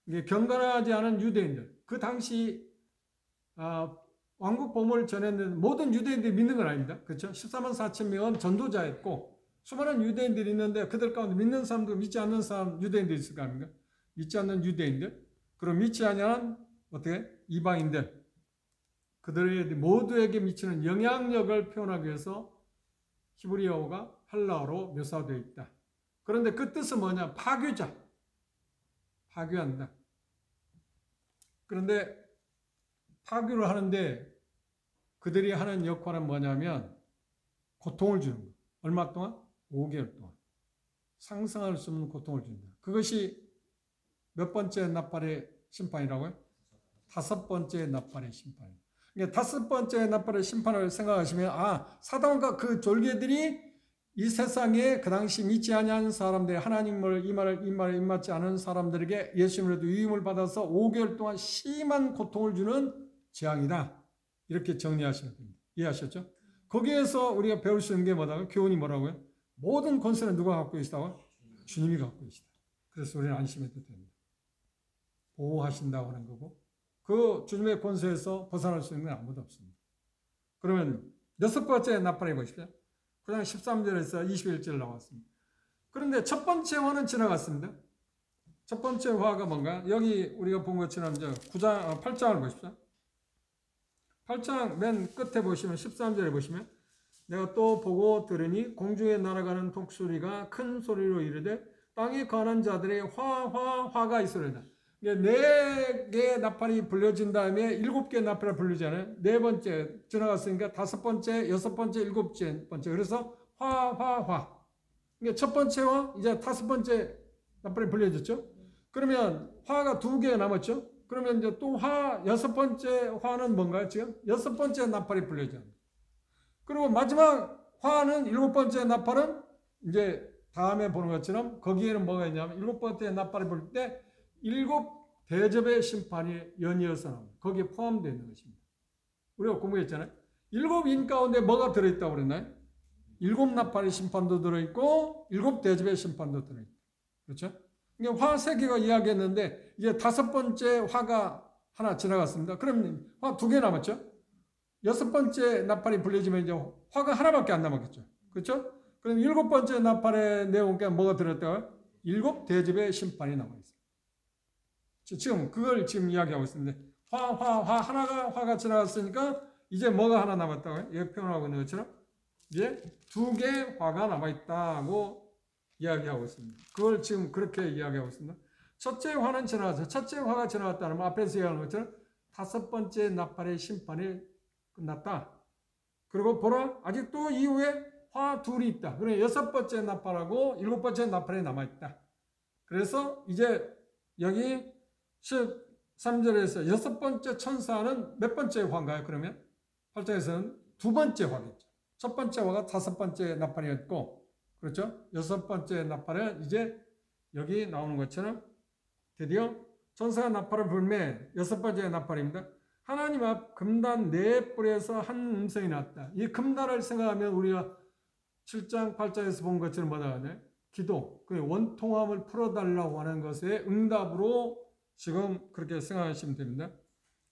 이게 경건하지 않은 유대인들. 그 당시 왕국 복음을 전했는 모든 유대인들이 믿는 건 아닙니다. 그렇죠? 14만 4천 명은 전도자였고 수많은 유대인들이 있는데 그들 가운데 믿는 사람도 믿지 않는 사람 유대인들이 있을 거 아닙니까? 믿지 않는 유대인들. 그럼 믿지 않는 어떻게? 이방인들. 그들의 모두에게 미치는 영향력을 표현하기 위해서 히브리어가 헬라어로 묘사되어 있다. 그런데 그 뜻은 뭐냐? 파괴자. 파괴한다. 그런데 파괴를 하는데 그들이 하는 역할은 뭐냐면 고통을 주는 거예요. 얼마 동안? 5개월 동안. 상상할 수 없는 고통을 준다. 그것이 몇 번째 나팔의 심판이라고요? 5번째 나팔의 심판입니다. 그러니까 5번째 나팔의 심판을 생각하시면 사단과 그 졸개들이 이 세상에 그 당시 믿지 아니하는 사람들, 하나님을 이 말을 임하지 않은 사람들에게 예수님으로도 유임을 받아서 5개월 동안 심한 고통을 주는 재앙이다. 이렇게 정리하시면 됩니다. 이해하셨죠? 거기에서 우리가 배울 수 있는 게 뭐다고요? 교훈이 뭐라고요? 모든 권세는 누가 갖고 계시다고? 주님이 갖고 계시다. 그래서 우리는 안심해도 됩니다. 보호하신다고 하는 거고 그 주님의 권세에서 벗어날 수 있는 건 아무도 없습니다. 그러면 6번째 나팔해 보십시오. 그 다음 13절에서 21절 나왔습니다. 그런데 첫 번째 화는 지나갔습니다. 첫 번째 화가 뭔가? 여기 우리가 본 것처럼 8장을 보십시오. 8장 맨 끝에 보시면 13절에 보시면 내가 또 보고 들으니 공중에 날아가는 독수리가 큰 소리로 이르되 땅에 거하는 자들의 화가 있으리다. 4개의 나팔이 불려진 다음에 7개의 나팔을 불리잖아요. 4번째 지나갔으니까 5번째, 6번째, 7번째. 그래서 화. 첫 번째 화, 이제 5번째 나팔이 불려졌죠. 그러면 화가 2개 남았죠. 그러면 이제 또 6번째 화는 뭔가요? 지금 6번째 나팔이 불려져요. 그리고 마지막 화는 7번째 나팔은 이제 다음에 보는 것처럼 거기에는 뭐가 있냐면 7번째 나팔을 불 때 7대접의 심판이 연이어서 나옵니다. 거기에 포함되어 있는 것입니다. 우리가 공부했잖아요. 7인 가운데 뭐가 들어있다고 그랬나요? 7나팔의 심판도 들어있고 7대접의 심판도 들어있다. 그렇죠? 화 3개가 이야기했는데 이제 5번째 화가 하나 지나갔습니다. 그럼 화 2개 남았죠? 6번째 나팔이 불려지면 이제 화가 하나밖에 안 남았겠죠. 그렇죠? 그럼 7번째 나팔의 내용에 뭐가 들었다고요? 7대접의 심판이 남아있어요. 지금 그걸 지금 이야기하고 있습니다. 화가 지나갔으니까 이제 뭐가 하나 남았다고요? 여기 표현하고 있는 것처럼 이제 2개 화가 남아있다고 이야기하고 있습니다. 그걸 지금 그렇게 이야기하고 있습니다. 첫째 화는 지나갔어요. 첫째 화가 지나갔다는 앞에서 이야기한 것처럼 5번째 나팔의 심판이 끝났다. 그리고 보라 아직도 이후에 화 2이 있다. 그러면 6번째 나팔하고 7번째 나팔이 남아있다. 그래서 이제 여기 13절에서 6번째 천사는 몇 번째 화인가요? 그러면 8장에서는 2번째 화겠죠. 첫 번째 화가 5번째 나팔이었고 그렇죠? 6번째 나팔은 이제 여기 나오는 것처럼 드디어 천사가 나팔을 불매 6번째 나팔입니다. 하나님 앞 금단 4뿔에서 한 음성이 났다. 이 금단을 생각하면 우리가 7장 8장에서 본 것처럼 뭐다 하냐? 기도, 그 원통함을 풀어달라고 하는 것의 응답으로 지금 그렇게 생각하시면 됩니다.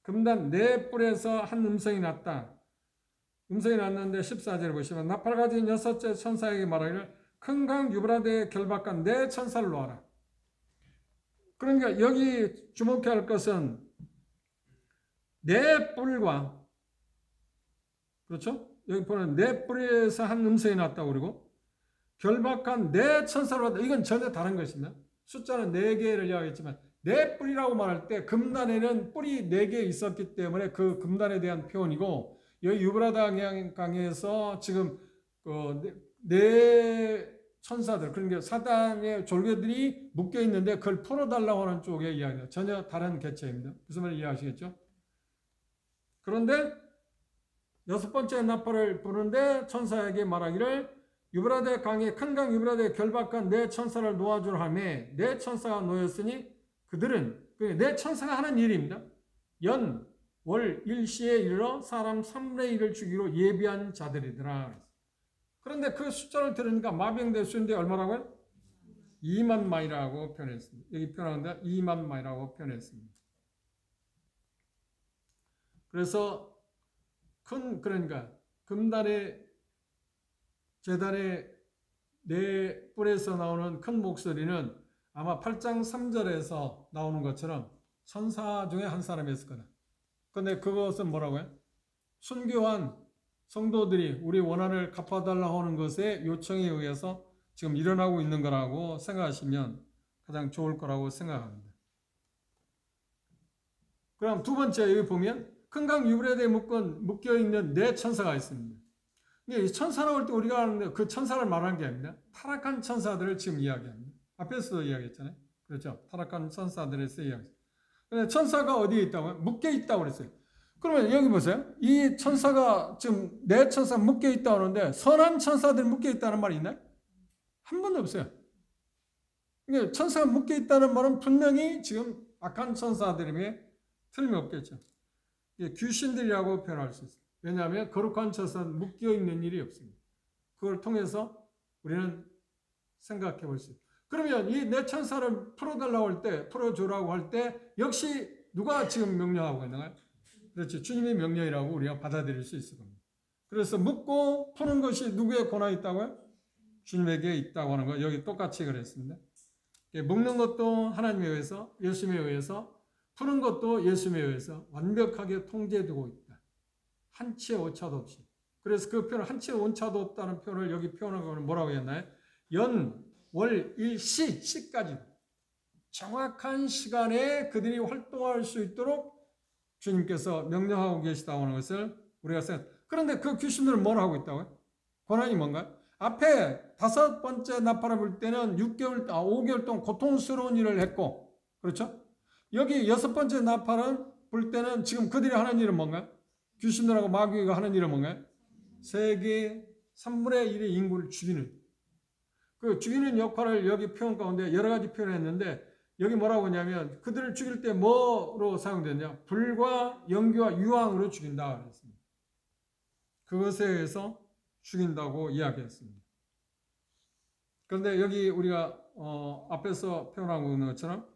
금단 4뿔에서 한 음성이 났다. 음성이 났는데 14절에 보시면 나팔 가진 6째 천사에게 말하기를 큰 강 유브라데에 결박한 4천사를 놓아라. 그러니까 여기 주목해야 할 것은 4뿔과 그렇죠? 여기 보면 4뿔에서 한 음성이 났다고 그러고 결박한 4천사로 왔다. 이건 전혀 다른 것입니다. 숫자는 4개를 이야기했지만 4뿔이라고 말할 때 금단에는 뿔이 4개 있었기 때문에 그 금단에 대한 표현이고 여기 유브라다 강에서 지금 네 천사들 그러니까 사단의 졸개들이 묶여 있는데 그걸 풀어달라고 하는 쪽의 이야기예요. 전혀 다른 개체입니다. 무슨 말인지 이해하시겠죠? 그런데 6번째 나팔을 부르는데 천사에게 말하기를 유브라데 강에 큰 강 유브라데에 결박한 4천사를 놓아주라 하며 4천사가 놓였으니 그들은 4천사가 하는 일입니다. 연, 월, 일시에 이르러 사람 3분의 1을 죽이로 예비한 자들이더라. 그런데 그 숫자를 들으니까 마병된 수인데 얼마라고요? 2만 마이라고 표현했습니다. 여기 표현하는데 2만 마이라고 표현했습니다. 그래서 그러니까 금단의 제단의 4뿔에서 나오는 큰 목소리는 아마 8장 3절에서 나오는 것처럼 천사 중에 한 사람이었을 거다. 그런데 그것은 뭐라고요? 순교한 성도들이 우리 원한을 갚아달라고 하는 것의 요청에 의해서 지금 일어나고 있는 거라고 생각하시면 가장 좋을 거라고 생각합니다. 그럼 두 번째 여기 보면 큰 강 유브라데에 묶여있는 4천사가 있습니다. 이 천사 나올 때 우리가 하는데 그 천사를 말하는 게 아닙니다. 타락한 천사들을 지금 이야기합니다. 앞에서도 이야기했잖아요. 그렇죠? 타락한 천사들에서 이야기했어요. 근데 천사가 어디에 있다고요? 묶여 있다고 그랬어요. 그러면 여기 보세요. 이 천사가 지금 네 천사 묶여 있다 하는데 선한 천사들이 묶여 있다는 말이 있나요? 한 번도 없어요. 그러니까 천사가 묶여 있다는 말은 분명히 지금 악한 천사들에게 틀림없겠죠. 귀신들이라고 표현할 수 있어요. 왜냐하면 거룩한 천사는 묶여 있는 일이 없습니다. 그걸 통해서 우리는 생각해 볼 수 있어요. 그러면 이 네 천사를 풀어달라고 할 때, 풀어주라고 할 때 역시 누가 지금 명령하고 있는가요? 그렇죠. 주님의 명령이라고 우리가 받아들일 수 있을 겁니다. 그래서 묶고 푸는 것이 누구의 권한이 있다고요? 주님에게 있다고 하는 거 여기 똑같이 그랬습니다. 묶는 것도 하나님에 의해서, 예수님에 의해서, 푸는 것도 예수님에 의해서 완벽하게 통제되고 있다. 한치의 오차도 없이. 그래서 그 표현을 한치의 오차도 없다는 표현을 여기 표현한 거는 뭐라고 했나요? 연, 월, 일, 시까지 정확한 시간에 그들이 활동할 수 있도록 주님께서 명령하고 계시다고 하는 것을 우리가 생각. 그런데 그 귀신들은 뭘 하고 있다고요? 권한이 뭔가요? 앞에 5번째 나팔을 불 때는 5개월 동안 고통스러운 일을 했고, 그렇죠? 여기 6번째 나팔을 불 때는 지금 그들이 하는 일은 뭔가요? 귀신들하고 마귀가 하는 일은 뭔가요? 세계 3분의 1의 인구를 죽이는. 그 죽이는 역할을 여기 표현 가운데 여러 가지 표현했는데 여기 뭐라고 하냐면 그들을 죽일 때 뭐로 사용되냐? 불과 연기와 유황으로 죽인다 그랬습니다. 그것에 의해서 죽인다고 이야기했습니다. 그런데 여기 우리가 앞에서 표현하고 있는 것처럼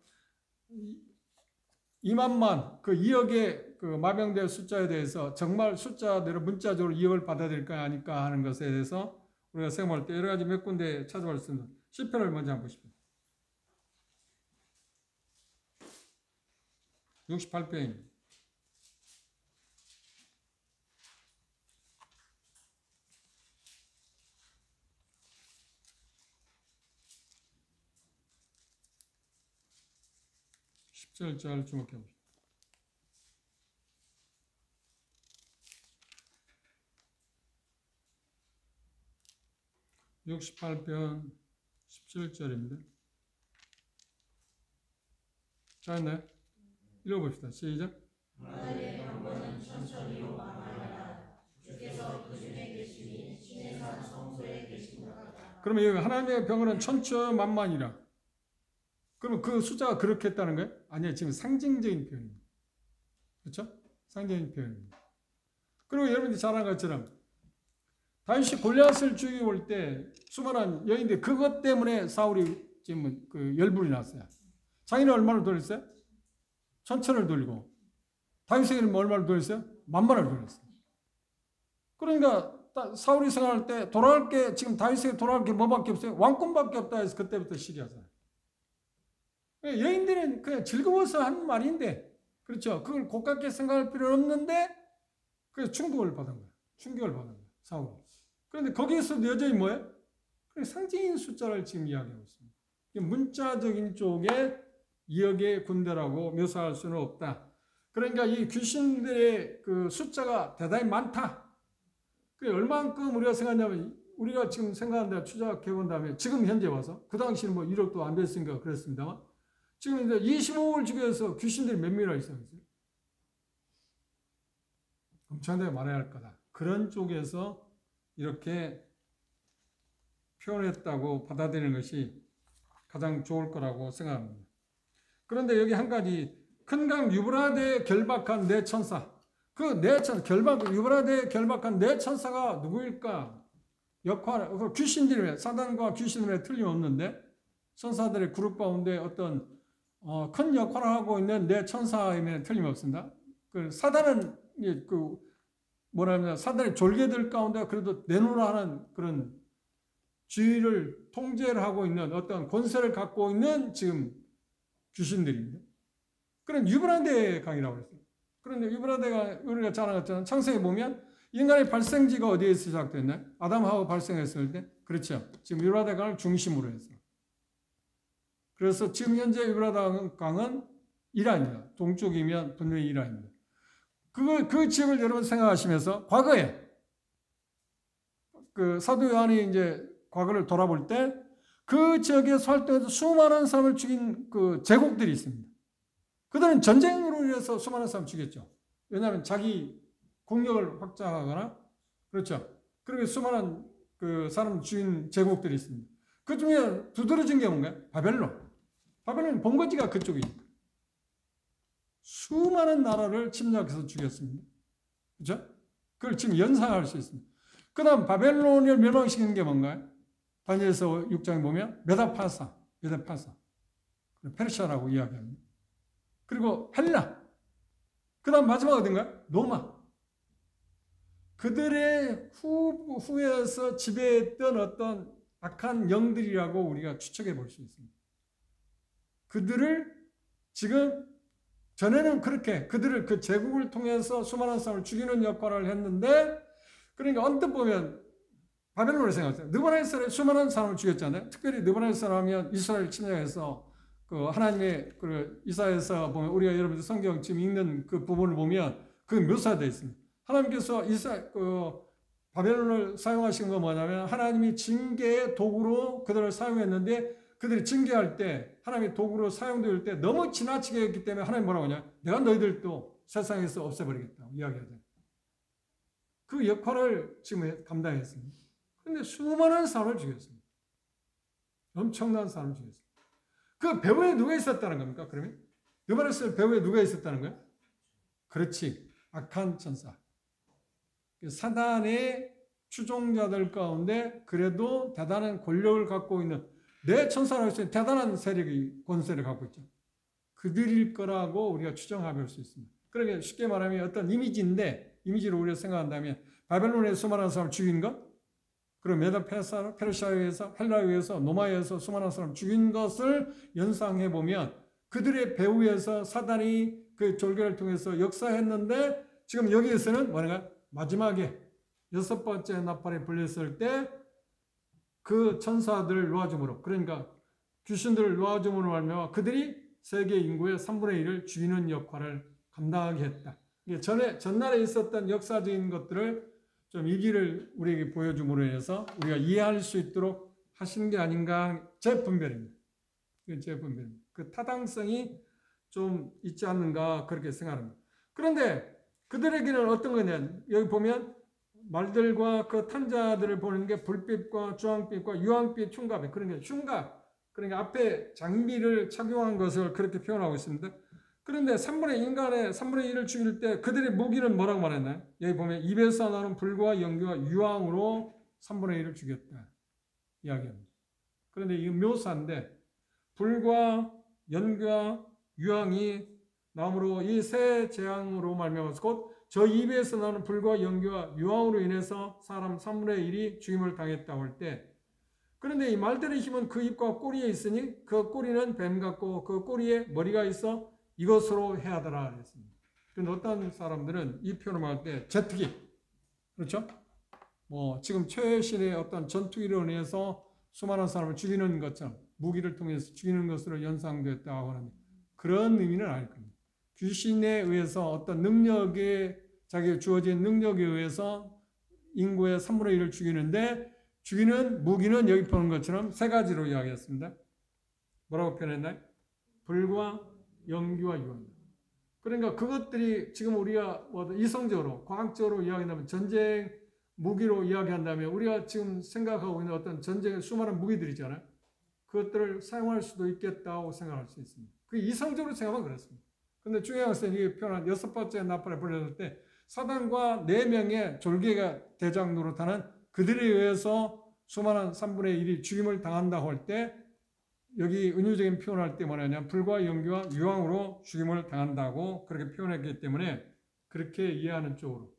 2만만 그 2억의 그 마병될 숫자에 대해서 정말 숫자대로 문자적으로 2억을 받아들일까 아닐까 하는 것에 대해서 우리가 생각할 때 여러 가지 몇 군데 찾아볼 수 있는 시편을 먼저 한번 보십시오. 68편입니다. 절 주목해 보십시오. (68편) 17절입니다. 자, 있나요? 읽어봅시다. 시작. 하늘의 강권은 천천히로 망하리라. 주께서 그 중에 계시니 신의 산 성소에 계신 것 같다. 그러면 여기 하나님의 병은 천천만만이라. 그러면 그 숫자가 그렇게 했다는 거예요? 아니요. 지금 상징적인 표현입니다. 그렇죠? 상징적인 표현입니다. 그리고 여러분들이 잘 아는 것처럼 다윗이 골리앗을 죽이고 올 때 수많은 여인들 그것 때문에 사울이 지금 그 열불이 났어요. 자기는 얼마를 돌렸어요? 천천을 돌리고 다윗에게는 얼마를 돌렸어요? 만만을 돌렸어요. 그러니까 사울이 생각할 때 돌아갈 게 지금 다윗에게 돌아갈 게 뭐밖에 없어요? 왕권밖에 없다 해서 그때부터 시기하잖아요. 여인들은 그냥 즐거워서 하는 말인데, 그렇죠? 그걸 고깝게 생각할 필요는 없는데, 그래서 충격을 받은 거예요. 충격을 받은 거예요. 사울이. 그런데 거기에서 여전히 뭐예요? 상징인 숫자를 지금 이야기하고 있습니다. 문자적인 쪽에 2억의 군대라고 묘사할 수는 없다. 그러니까 이 귀신들의 그 숫자가 대단히 많다. 얼만큼 우리가 생각하냐면, 우리가 지금 생각한다, 추적해 본다면, 지금 현재 와서, 그 당시는 뭐 1억도 안 됐으니까 그랬습니다만, 지금 이제 25을 죽여서 귀신들이 몇 명이나 있어요? 엄청나게 많아야 할 거다. 그런 쪽에서 이렇게 표현했다고 받아들이는 것이 가장 좋을 거라고 생각합니다. 그런데 여기 한 가지, 큰 강 유브라데에 결박한 네 천사. 그 네 천사, 유브라데에 결박한 네 천사가 누구일까? 역할, 귀신들이, 사단과 귀신들의 틀림없는데, 천사들의 그룹 가운데 어떤 큰 역할을 하고 있는 네 천사임에 틀림없습니다. 그 사단은 사단의 졸개들 가운데 그래도 내놓으라 하는 그런 주의를 통제를 하고 있는 어떤 권세를 갖고 있는 지금 귀신들입니다. 그런 유브라데 강이라고 했어요. 그런데 유브라데가 우리가 잘 아는 것처럼 창세기에 보면 인간의 발생지가 어디에서 시작됐나요? 아담하고 발생했을 때, 그렇죠. 지금 유브라데 강을 중심으로 해서. 그래서 지금 현재 유브라데 강은 이란입니다. 동쪽이면 분명히 이란입니다. 그 지역을 여러분 생각하시면서 과거에 그 사도 요한이 이제 과거를 돌아볼 때 그 지역에서 활동해서 수많은 사람을 죽인 그 제국들이 있습니다. 그들은 전쟁으로 인해서 수많은 사람을 죽였죠. 왜냐하면 자기 국력을 확장하거나 그렇죠. 그리고 수많은 그 사람 주인 제국들이 있습니다. 그 중에 두드러진 게 뭔가요? 바벨론. 바벨론 본거지가 그쪽이니까. 수많은 나라를 침략해서 죽였습니다. 그렇죠? 그걸 지금 연상할 수 있습니다. 그 다음 바벨론을 멸망시키는 게 뭔가요? 다니엘서 6장에 보면 메다파사. 페르시아라고 이야기합니다. 그리고 헬라. 그 다음 마지막 어딘가요? 로마. 그들의 후에서 지배했던 어떤 악한 영들이라고 우리가 추측해 볼 수 있습니다. 그들을 지금 전에는 그렇게 그들을 그 제국을 통해서 수많은 사람을 죽이는 역할을 했는데 그러니까 언뜻 보면 바벨론을 생각하세요. 느부갓네살의 수많은 사람을 죽였잖아요. 특별히 느부갓네살 하면 이스라엘 침략해서 그 하나님의 그 이사야에서 보면 우리가 여러분들 성경 지금 읽는 그 부분을 보면 그 묘사되어 있습니다. 하나님께서 바벨론을 사용하신 건 뭐냐면 하나님이 징계의 도구로 그들을 사용했는데 그들이 징계할 때 하나님의 도구로 사용될 때 너무 지나치게 했기 때문에 하나님 뭐라고 하냐? 내가 너희들도 세상에서 없애버리겠다 이야기하죠. 그 역할을 지금 감당했습니다. 그런데 수많은 사람을 죽였습니다. 엄청난 사람을 죽였습니다. 그 배후에 누가 있었다는 겁니까? 그러면? 느부갓네살 배후에 누가 있었다는 거야? 그렇지. 악한 천사. 사단의 추종자들 가운데 그래도 대단한 권력을 갖고 있는 내 천사라고 해서 대단한 세력이 권세를 갖고 있죠. 그들일 거라고 우리가 추정해볼 수 있습니다. 그러니까 쉽게 말하면 어떤 이미지로 우리가 생각한다면 바벨론에 수많은 사람을 죽인 것, 그리고 페르시아에 의해서 헬라에 의해서 노마에 의해서 수많은 사람을 죽인 것을 연상해 보면 그들의 배후에서 사단이 그 졸개를 통해서 역사했는데 지금 여기에서는 뭐냐? 마지막에 6번째 나팔에 불렸을 때 그 천사들을 놓아줌으로 그러니까 귀신들을 놓아줌으로 말미암아 그들이 세계 인구의 3분의 1을 죽이는 역할을 감당하게 했다. 전날에 있었던 역사적인 것들을 좀 이기를 우리에게 보여줌으로 인해서 우리가 이해할 수 있도록 하신 게 아닌가 제 분별입니다. 제 분별입니다. 그 타당성이 좀 있지 않는가 그렇게 생각합니다. 그런데 그들에게는 어떤 거냐? 여기 보면 말들과 그 탄자들을 보는 게 불빛과 주황빛과 유황빛 흉갑이 그러니까 흉갑 그러니까 앞에 장비를 착용한 것을 그렇게 표현하고 있습니다. 그런데 인간의 3분의 1을 죽일 때 그들의 무기는 뭐라고 말했나요? 여기 보면 입에서 나는 불과 연기와 유황으로 3분의 1을 죽였다 이야기합니다. 그런데 이 묘사인데 불과 연기와 유황이 나옴으로 이 세 재앙으로 말미암아서 곧 저 입에서 나는 불과 연기와 유황으로 인해서 사람 3분의 1이 죽임을 당했다고 할 때 그런데 이 말들의 힘은 그 입과 꼬리에 있으니 그 꼬리는 뱀 같고 그 꼬리에 머리가 있어 이것으로 해하더라 그랬습니다. 그런데 어떤 사람들은 이 표현을 말할 때 제트기 그렇죠? 뭐 지금 최신의 어떤 전투기로 인해서 수많은 사람을 죽이는 것처럼 무기를 통해서 죽이는 것으로 연상됐다고 하는 그런 의미는 아닐 겁니다. 귀신에 의해서 어떤 자기가 주어진 능력에 의해서 인구의 3분의 1을 죽이는데 죽이는 무기는 여기 보는 것처럼 세 가지로 이야기했습니다. 뭐라고 표현했나요? 불과 연기와 유황. 그러니까 그것들이 지금 우리가 이성적으로 과학적으로 이야기한다면 전쟁 무기로 이야기한다면 우리가 지금 생각하고 있는 어떤 전쟁의 수많은 무기들이 있잖아요. 그것들을 사용할 수도 있겠다고 생각할 수 있습니다. 그 이성적으로 생각하면 그렇습니다. 근데 중요한 것은 이 표현한 6번째 나팔에 불렸을 때 사단과 4명의 졸개가 대장 노릇하는 그들에 의해서 수많은 3분의 1이 죽임을 당한다고 할 때 여기 은유적인 표현할 때 뭐냐면 불과 연기와 유황으로 죽임을 당한다고 그렇게 표현했기 때문에 그렇게 이해하는 쪽으로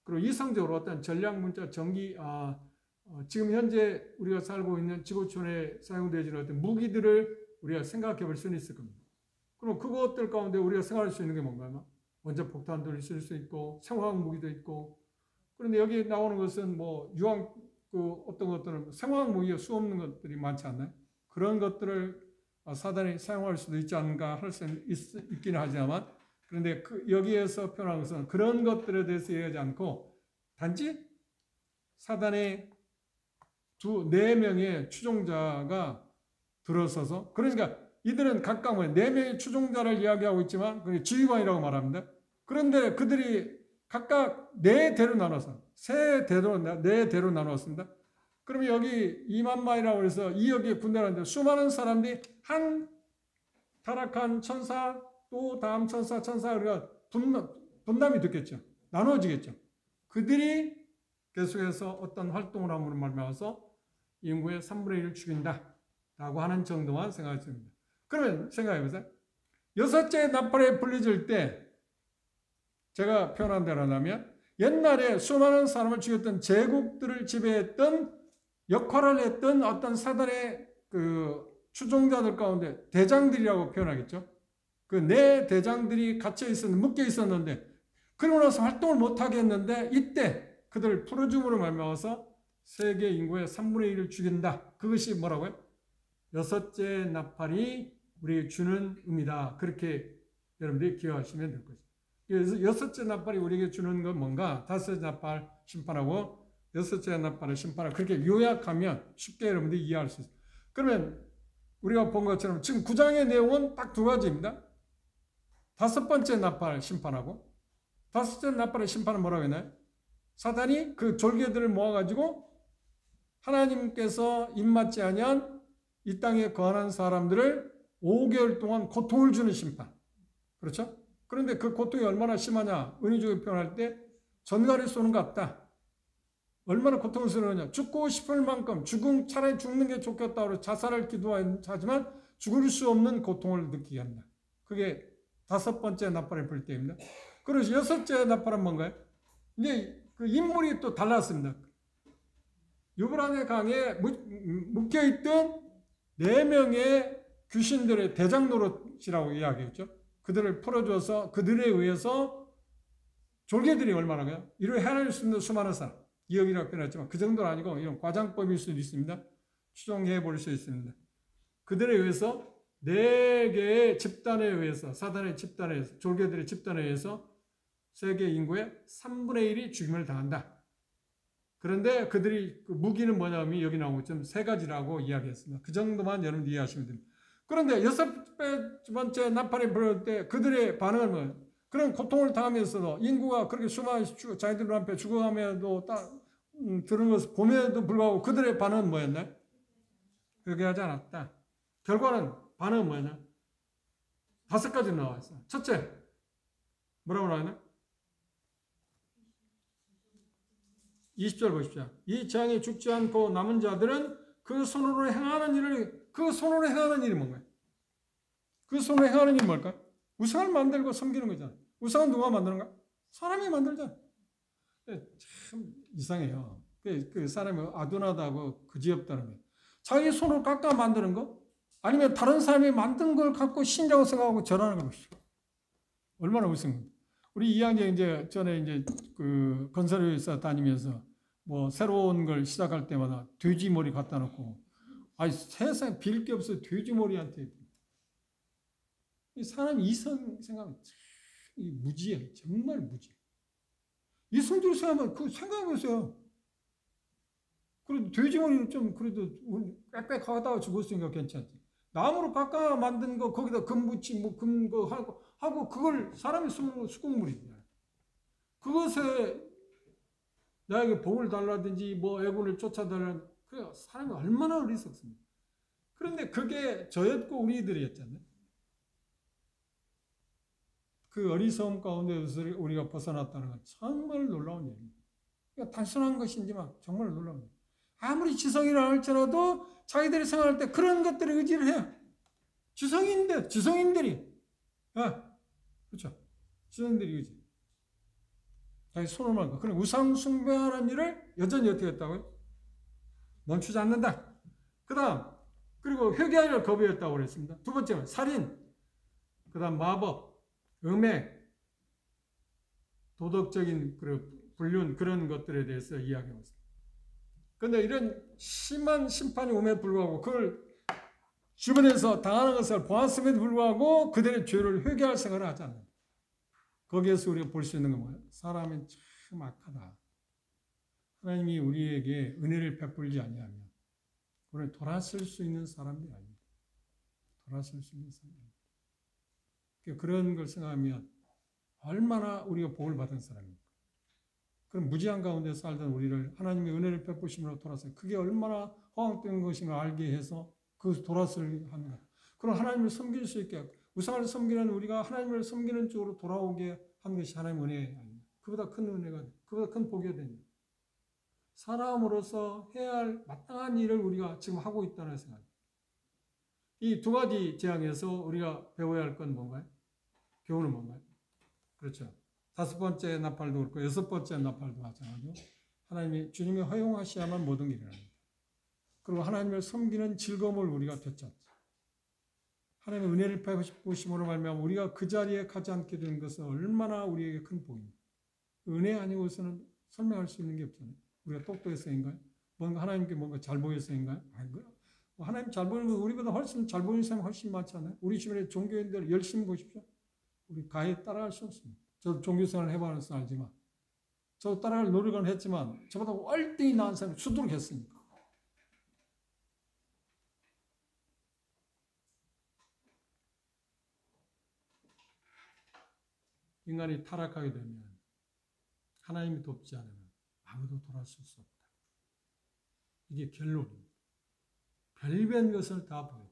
그리고 이성적으로 어떤 전략 문자 전기 지금 현재 우리가 살고 있는 지구촌에 사용되어지는 어떤 무기들을 우리가 생각해 볼 수는 있을 겁니다. 그럼 그것들 가운데 우리가 생각할 수 있는 게 뭔가요? 원자 폭탄도 있을 수 있고 생화학 무기도 있고 그런데 여기 나오는 것은 뭐 유황 어떤 것들은 생화학 무기가 수없는 것들이 많지 않나요? 그런 것들을 사단이 사용할 수도 있지 않은가 할 수 있기는 하지만 그런데 여기에서 표현한 것은 그런 것들에 대해서 얘기하지 않고 단지 사단의 4명의 추종자가 들어서서 그러니까 이들은 각각 4명의 추종자를 이야기하고 있지만 지휘관이라고 말합니다. 그런데 그들이 각각 네 대로 나눠서 네 대로 나누었습니다. 그러면 여기 2만 마이라고 해서 2억의 군대라는데 수많은 사람들이 한 타락한 천사 또 다음 천사 우리가 분담이 됐겠죠. 나누어지겠죠. 그들이 계속해서 어떤 활동을 함으로 말미암아서 인구의 3분의 1을 죽인다라고 하는 정도만 생각했습니다. 그러면 생각해보세요. 여섯째 나팔에 불려질 때 제가 표현한 대로 하면 옛날에 수많은 사람을 죽였던 제국들을 지배했던 역할을 했던 어떤 사단의 그 추종자들 가운데 대장들이라고 표현하겠죠. 그 네 대장들이 갇혀 있었는데 묶여 있었는데 그러고 나서 활동을 못하게 했는데 이때 그들을 풀어줌으로 말미암아서 세계 인구의 3분의 1을 죽인다. 그것이 뭐라고요? 여섯째 나팔이 우리에게 주는 의미다. 그렇게 여러분들이 기억하시면 될 것입니다. 그래서 여섯째 나팔이 우리에게 주는 건 뭔가? 다섯째 나팔 심판하고 여섯째 나팔을 심판하고 그렇게 요약하면 쉽게 여러분들이 이해할 수 있습니다. 그러면 우리가 본 것처럼 지금 9장의 내용은 딱 두 가지입니다. 다섯 번째 나팔 심판하고 다섯째 나팔의 심판은 뭐라고 했나요? 사단이 그 졸개들을 모아가지고 하나님께서 입맞지 아니한 이 땅에 거하는 사람들을 5개월 동안 고통을 주는 심판. 그렇죠? 그런데 그 고통이 얼마나 심하냐? 은유적으로 표현할 때 전갈을 쏘는 것 같다. 얼마나 고통스러우냐? 죽고 싶을 만큼 차라리 죽는 게 좋겠다고 자살을 기도하지만 죽을 수 없는 고통을 느끼게 한다. 그게 다섯 번째 나팔을 불 때입니다. 그래서 여섯째 나팔은 뭔가요? 이제 그 인물이 또 달랐습니다. 유브라데 강에 묶여있던 4명의 귀신들의 대장 노릇이라고 이야기했죠. 그들을 풀어줘서 그들에 의해서 졸개들이 얼마나 가요? 이를 해낼 수 있는 수많은 사람. 2억이라고 표현했지만 그 정도는 아니고 이런 과장법일 수도 있습니다. 추정해 볼 수 있습니다. 그들에 의해서 4개의 집단에 의해서 사단의 집단에 의해서 졸개들의 집단에 의해서 세계 인구의 3분의 1이 죽임을 당한다. 그런데 그들이 그 무기는 뭐냐면 여기 나온 것처럼 3가지라고 이야기했습니다. 그 정도만 여러분 이해하시면 됩니다. 그런데 여섯 번째 나팔이 불을 때 그들의 반응은 뭐예요? 그런 고통을 당하면서도 인구가 그렇게 수많은 자기들 앞에 죽어가면도 들은 것을 봄에도 불구하고 그들의 반응은 뭐였나요? 그렇게 하지 않았다. 결과는 반응은 뭐였나요? 5가지 나와 있어요. 첫째, 뭐라고 나와있나요? 20절 보십시오. 이 재앙에 죽지 않고 남은 자들은 그 손으로 행하는 일이 뭔가요? 그 손으로 행하는 일이 뭘까요? 우상을 만들고 섬기는 거잖아요. 우상은 누가 만드는가? 사람이 만들잖아요. 참 이상해요. 그 사람이 아둔하다고 그지없다는 거예요. 자기 손으로 깎아 만드는 거? 아니면 다른 사람이 만든 걸 갖고 신자고 생각하고 절하는 거 보시죠. 얼마나 우스운 우리 이양재 이제 전에 이제 그 건설회사 다니면서 뭐 새로운 걸 시작할 때마다 돼지 머리 갖다 놓고 아니 세상에 빌 게 없어 돼지 머리한테 이 사람 이성 생각 이 무지해 정말 무지해. 이성적으로 생각하면 그 생각해보세요. 그래도 돼지 머리는 좀 그래도 빽빽하다고 죽었으니까 괜찮지. 나무로 깎아 만든 거 거기다 금 붙이 뭐 금 거 하고 그걸 사람이 쓰는 수국물이야. 그것에 나에게 복을 달라든지 뭐 애군을 쫓아달라는 그 사람이 얼마나 어리석습니까? 그런데 그게 저였고 우리들이었잖아요. 그 어리석음 가운데서 우리가 벗어났다는 건 정말 놀라운 일입니다. 그러니까 단순한 것인지만 정말 놀라운 일입니다. 아무리 지성이라 할지라도 자기들이 생각할 때 그런 것들을 의지를 해요. 지성인들이 그렇죠. 지성인들이 의지. 자기 손을 만고 그런 우상 숭배하는 일을 여전히 어떻게 했다고요? 멈추지 않는다. 그 다음 그리고 회개하기를 거부했다고 그랬습니다. 두 번째는 살인, 그 다음 마법, 음해, 도덕적인 불륜 그런 것들에 대해서 이야기하고 있습니다. 그런데 이런 심한 심판이 오에 불구하고 그걸 주변에서 당하는 것을 보았음에도 불구하고 그들의 죄를 회개할 생각을 하지 않는다. 거기에서 우리가 볼 수 있는 건 뭐예요? 사람은 참 악하다. 하나님이 우리에게 은혜를 베풀지 아니하면 우리는 돌아설 수 있는 사람들이 아닙니다. 돌아설 수 있는 사람이 아닙니다. 그런 걸 생각하면 얼마나 우리가 복을 받은 사람입니까? 그럼 무지한 가운데 살던 우리를 하나님의 은혜를 베푸심으로 돌아서 그게 얼마나 허황된 것인가 알게 해서 그 돌아서게 합니다. 그럼 하나님을 섬길 수 있게 우상을 섬기는 우리가 하나님을 섬기는 쪽으로 돌아오게 한 것이 하나님의 은혜 아닙니다. 그보다 큰 은혜가, 그보다 큰 복이 됩니다. 사람으로서 해야 할 마땅한 일을 우리가 지금 하고 있다는 생각입니다. 이 두 가지 재앙에서 우리가 배워야 할 건 뭔가요? 교훈은 뭔가요? 그렇죠. 5번째 나팔도 그렇고 6번째 나팔도 마찬가지로 하나님이 주님이 허용하셔야만 모든 일이 일어납니다. 그리고 하나님을 섬기는 즐거움을 우리가 되찾죠. 하나님의 은혜를 베푸심으로 말미암아 우리가 그 자리에 가지 않게 되는 것은 얼마나 우리에게 큰 복입니다. 은혜 아니고서는 설명할 수 있는 게 없잖아요. 우리가 똑똑해서인가요? 뭔가 하나님께 뭔가 잘 보여서인가요? 아니고요. 하나님 잘 보이는 건 우리보다 훨씬 잘 보이는 사람이 훨씬 많잖아요. 우리 주변에 종교인들 열심히 보십시오. 우리 가히 따라갈 수 없습니다. 저도 종교생활을 해봐서 알지만 저도 따라갈 노력은 했지만 저보다 월등히 나은 사람이 수두룩 했으니까. 인간이 타락하게 되면 하나님이 돕지 않으면 아무도 돌아설 수 없다. 이게 결론입니다. 별별 것을 다 보여요.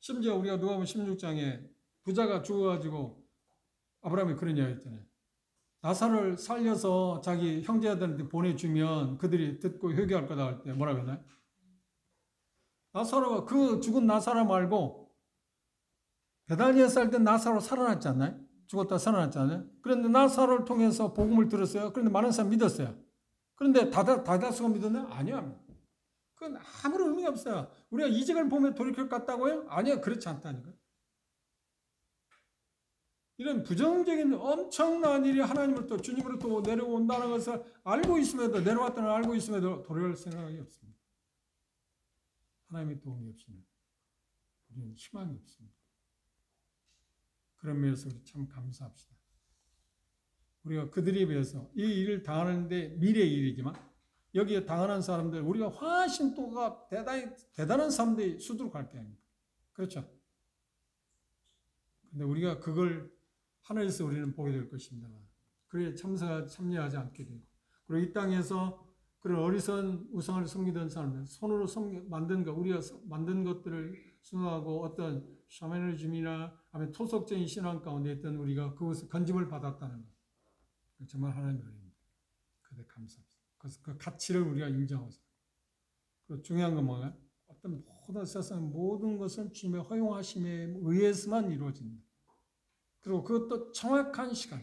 심지어 우리가 누가복음 16장에 부자가 죽어가지고 아브라함이 그런 이야기 했잖아요. 나사로를 살려서 자기 형제들한테 보내주면 그들이 듣고 회개할 거다 할 때 뭐라고 했나요? 나사로가 그 죽은 나사로 말고 베다니에 살 때 나사로 살아났지 않나요? 죽었다 살아났잖아요. 그런데 나사로를 통해서 복음을 들었어요. 그런데 많은 사람 믿었어요. 그런데 다다수가 믿었나요? 아니요. 그건 아무런 의미가 없어요. 우리가 이적을 보면 돌이킬 것 같다고요? 아니요. 그렇지 않다니까요. 이런 부정적인 엄청난 일이 하나님으로부터 주님으로부터 내려온다는 것을 알고 있음에도 내려왔다는 걸 알고 있음에도 돌이킬 생각이 없습니다. 하나님의 도움이 없으면 우리는 희망이 없습니다. 그런 면에서 우리 참 감사합시다. 우리가 그들에 비해서 이 일을 당하는데 미래의 일이지만 여기에 당하는 사람들 우리가 훨씬 또가 대단한 사람들이 수두룩할 게 아닙니까? 그렇죠? 근데 우리가 그걸 하늘에서 우리는 보게 될 것입니다. 그래 참여하지 않게 되고 그리고 이 땅에서 그런 어리석은 우상을 섬기던 사람들 손으로 만든 것 우리가 만든 것들을 순응하고 어떤 샤머니즘이나 아니면 토속적인 신앙 가운데 있던 우리가 그것을 건짐을 받았다는 것 정말 하나님의 은혜입니다. 그때 감사합니다. 그래서 그 가치를 우리가 인정하고 그 중요한 건 뭐예요? 어떤 모든 세상 모든 것은 주님의 허용하심에 의해서만 이루어집니다. 그리고 그것도 정확한 시간.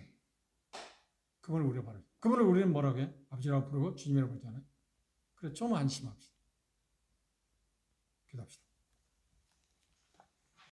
그걸 우리가 바라죠. 그분을 우리는 뭐라고 해? 아버지라고 부르고 주님이라고 부르잖아요. 그래서 좀 안심합시다. 기도합시다.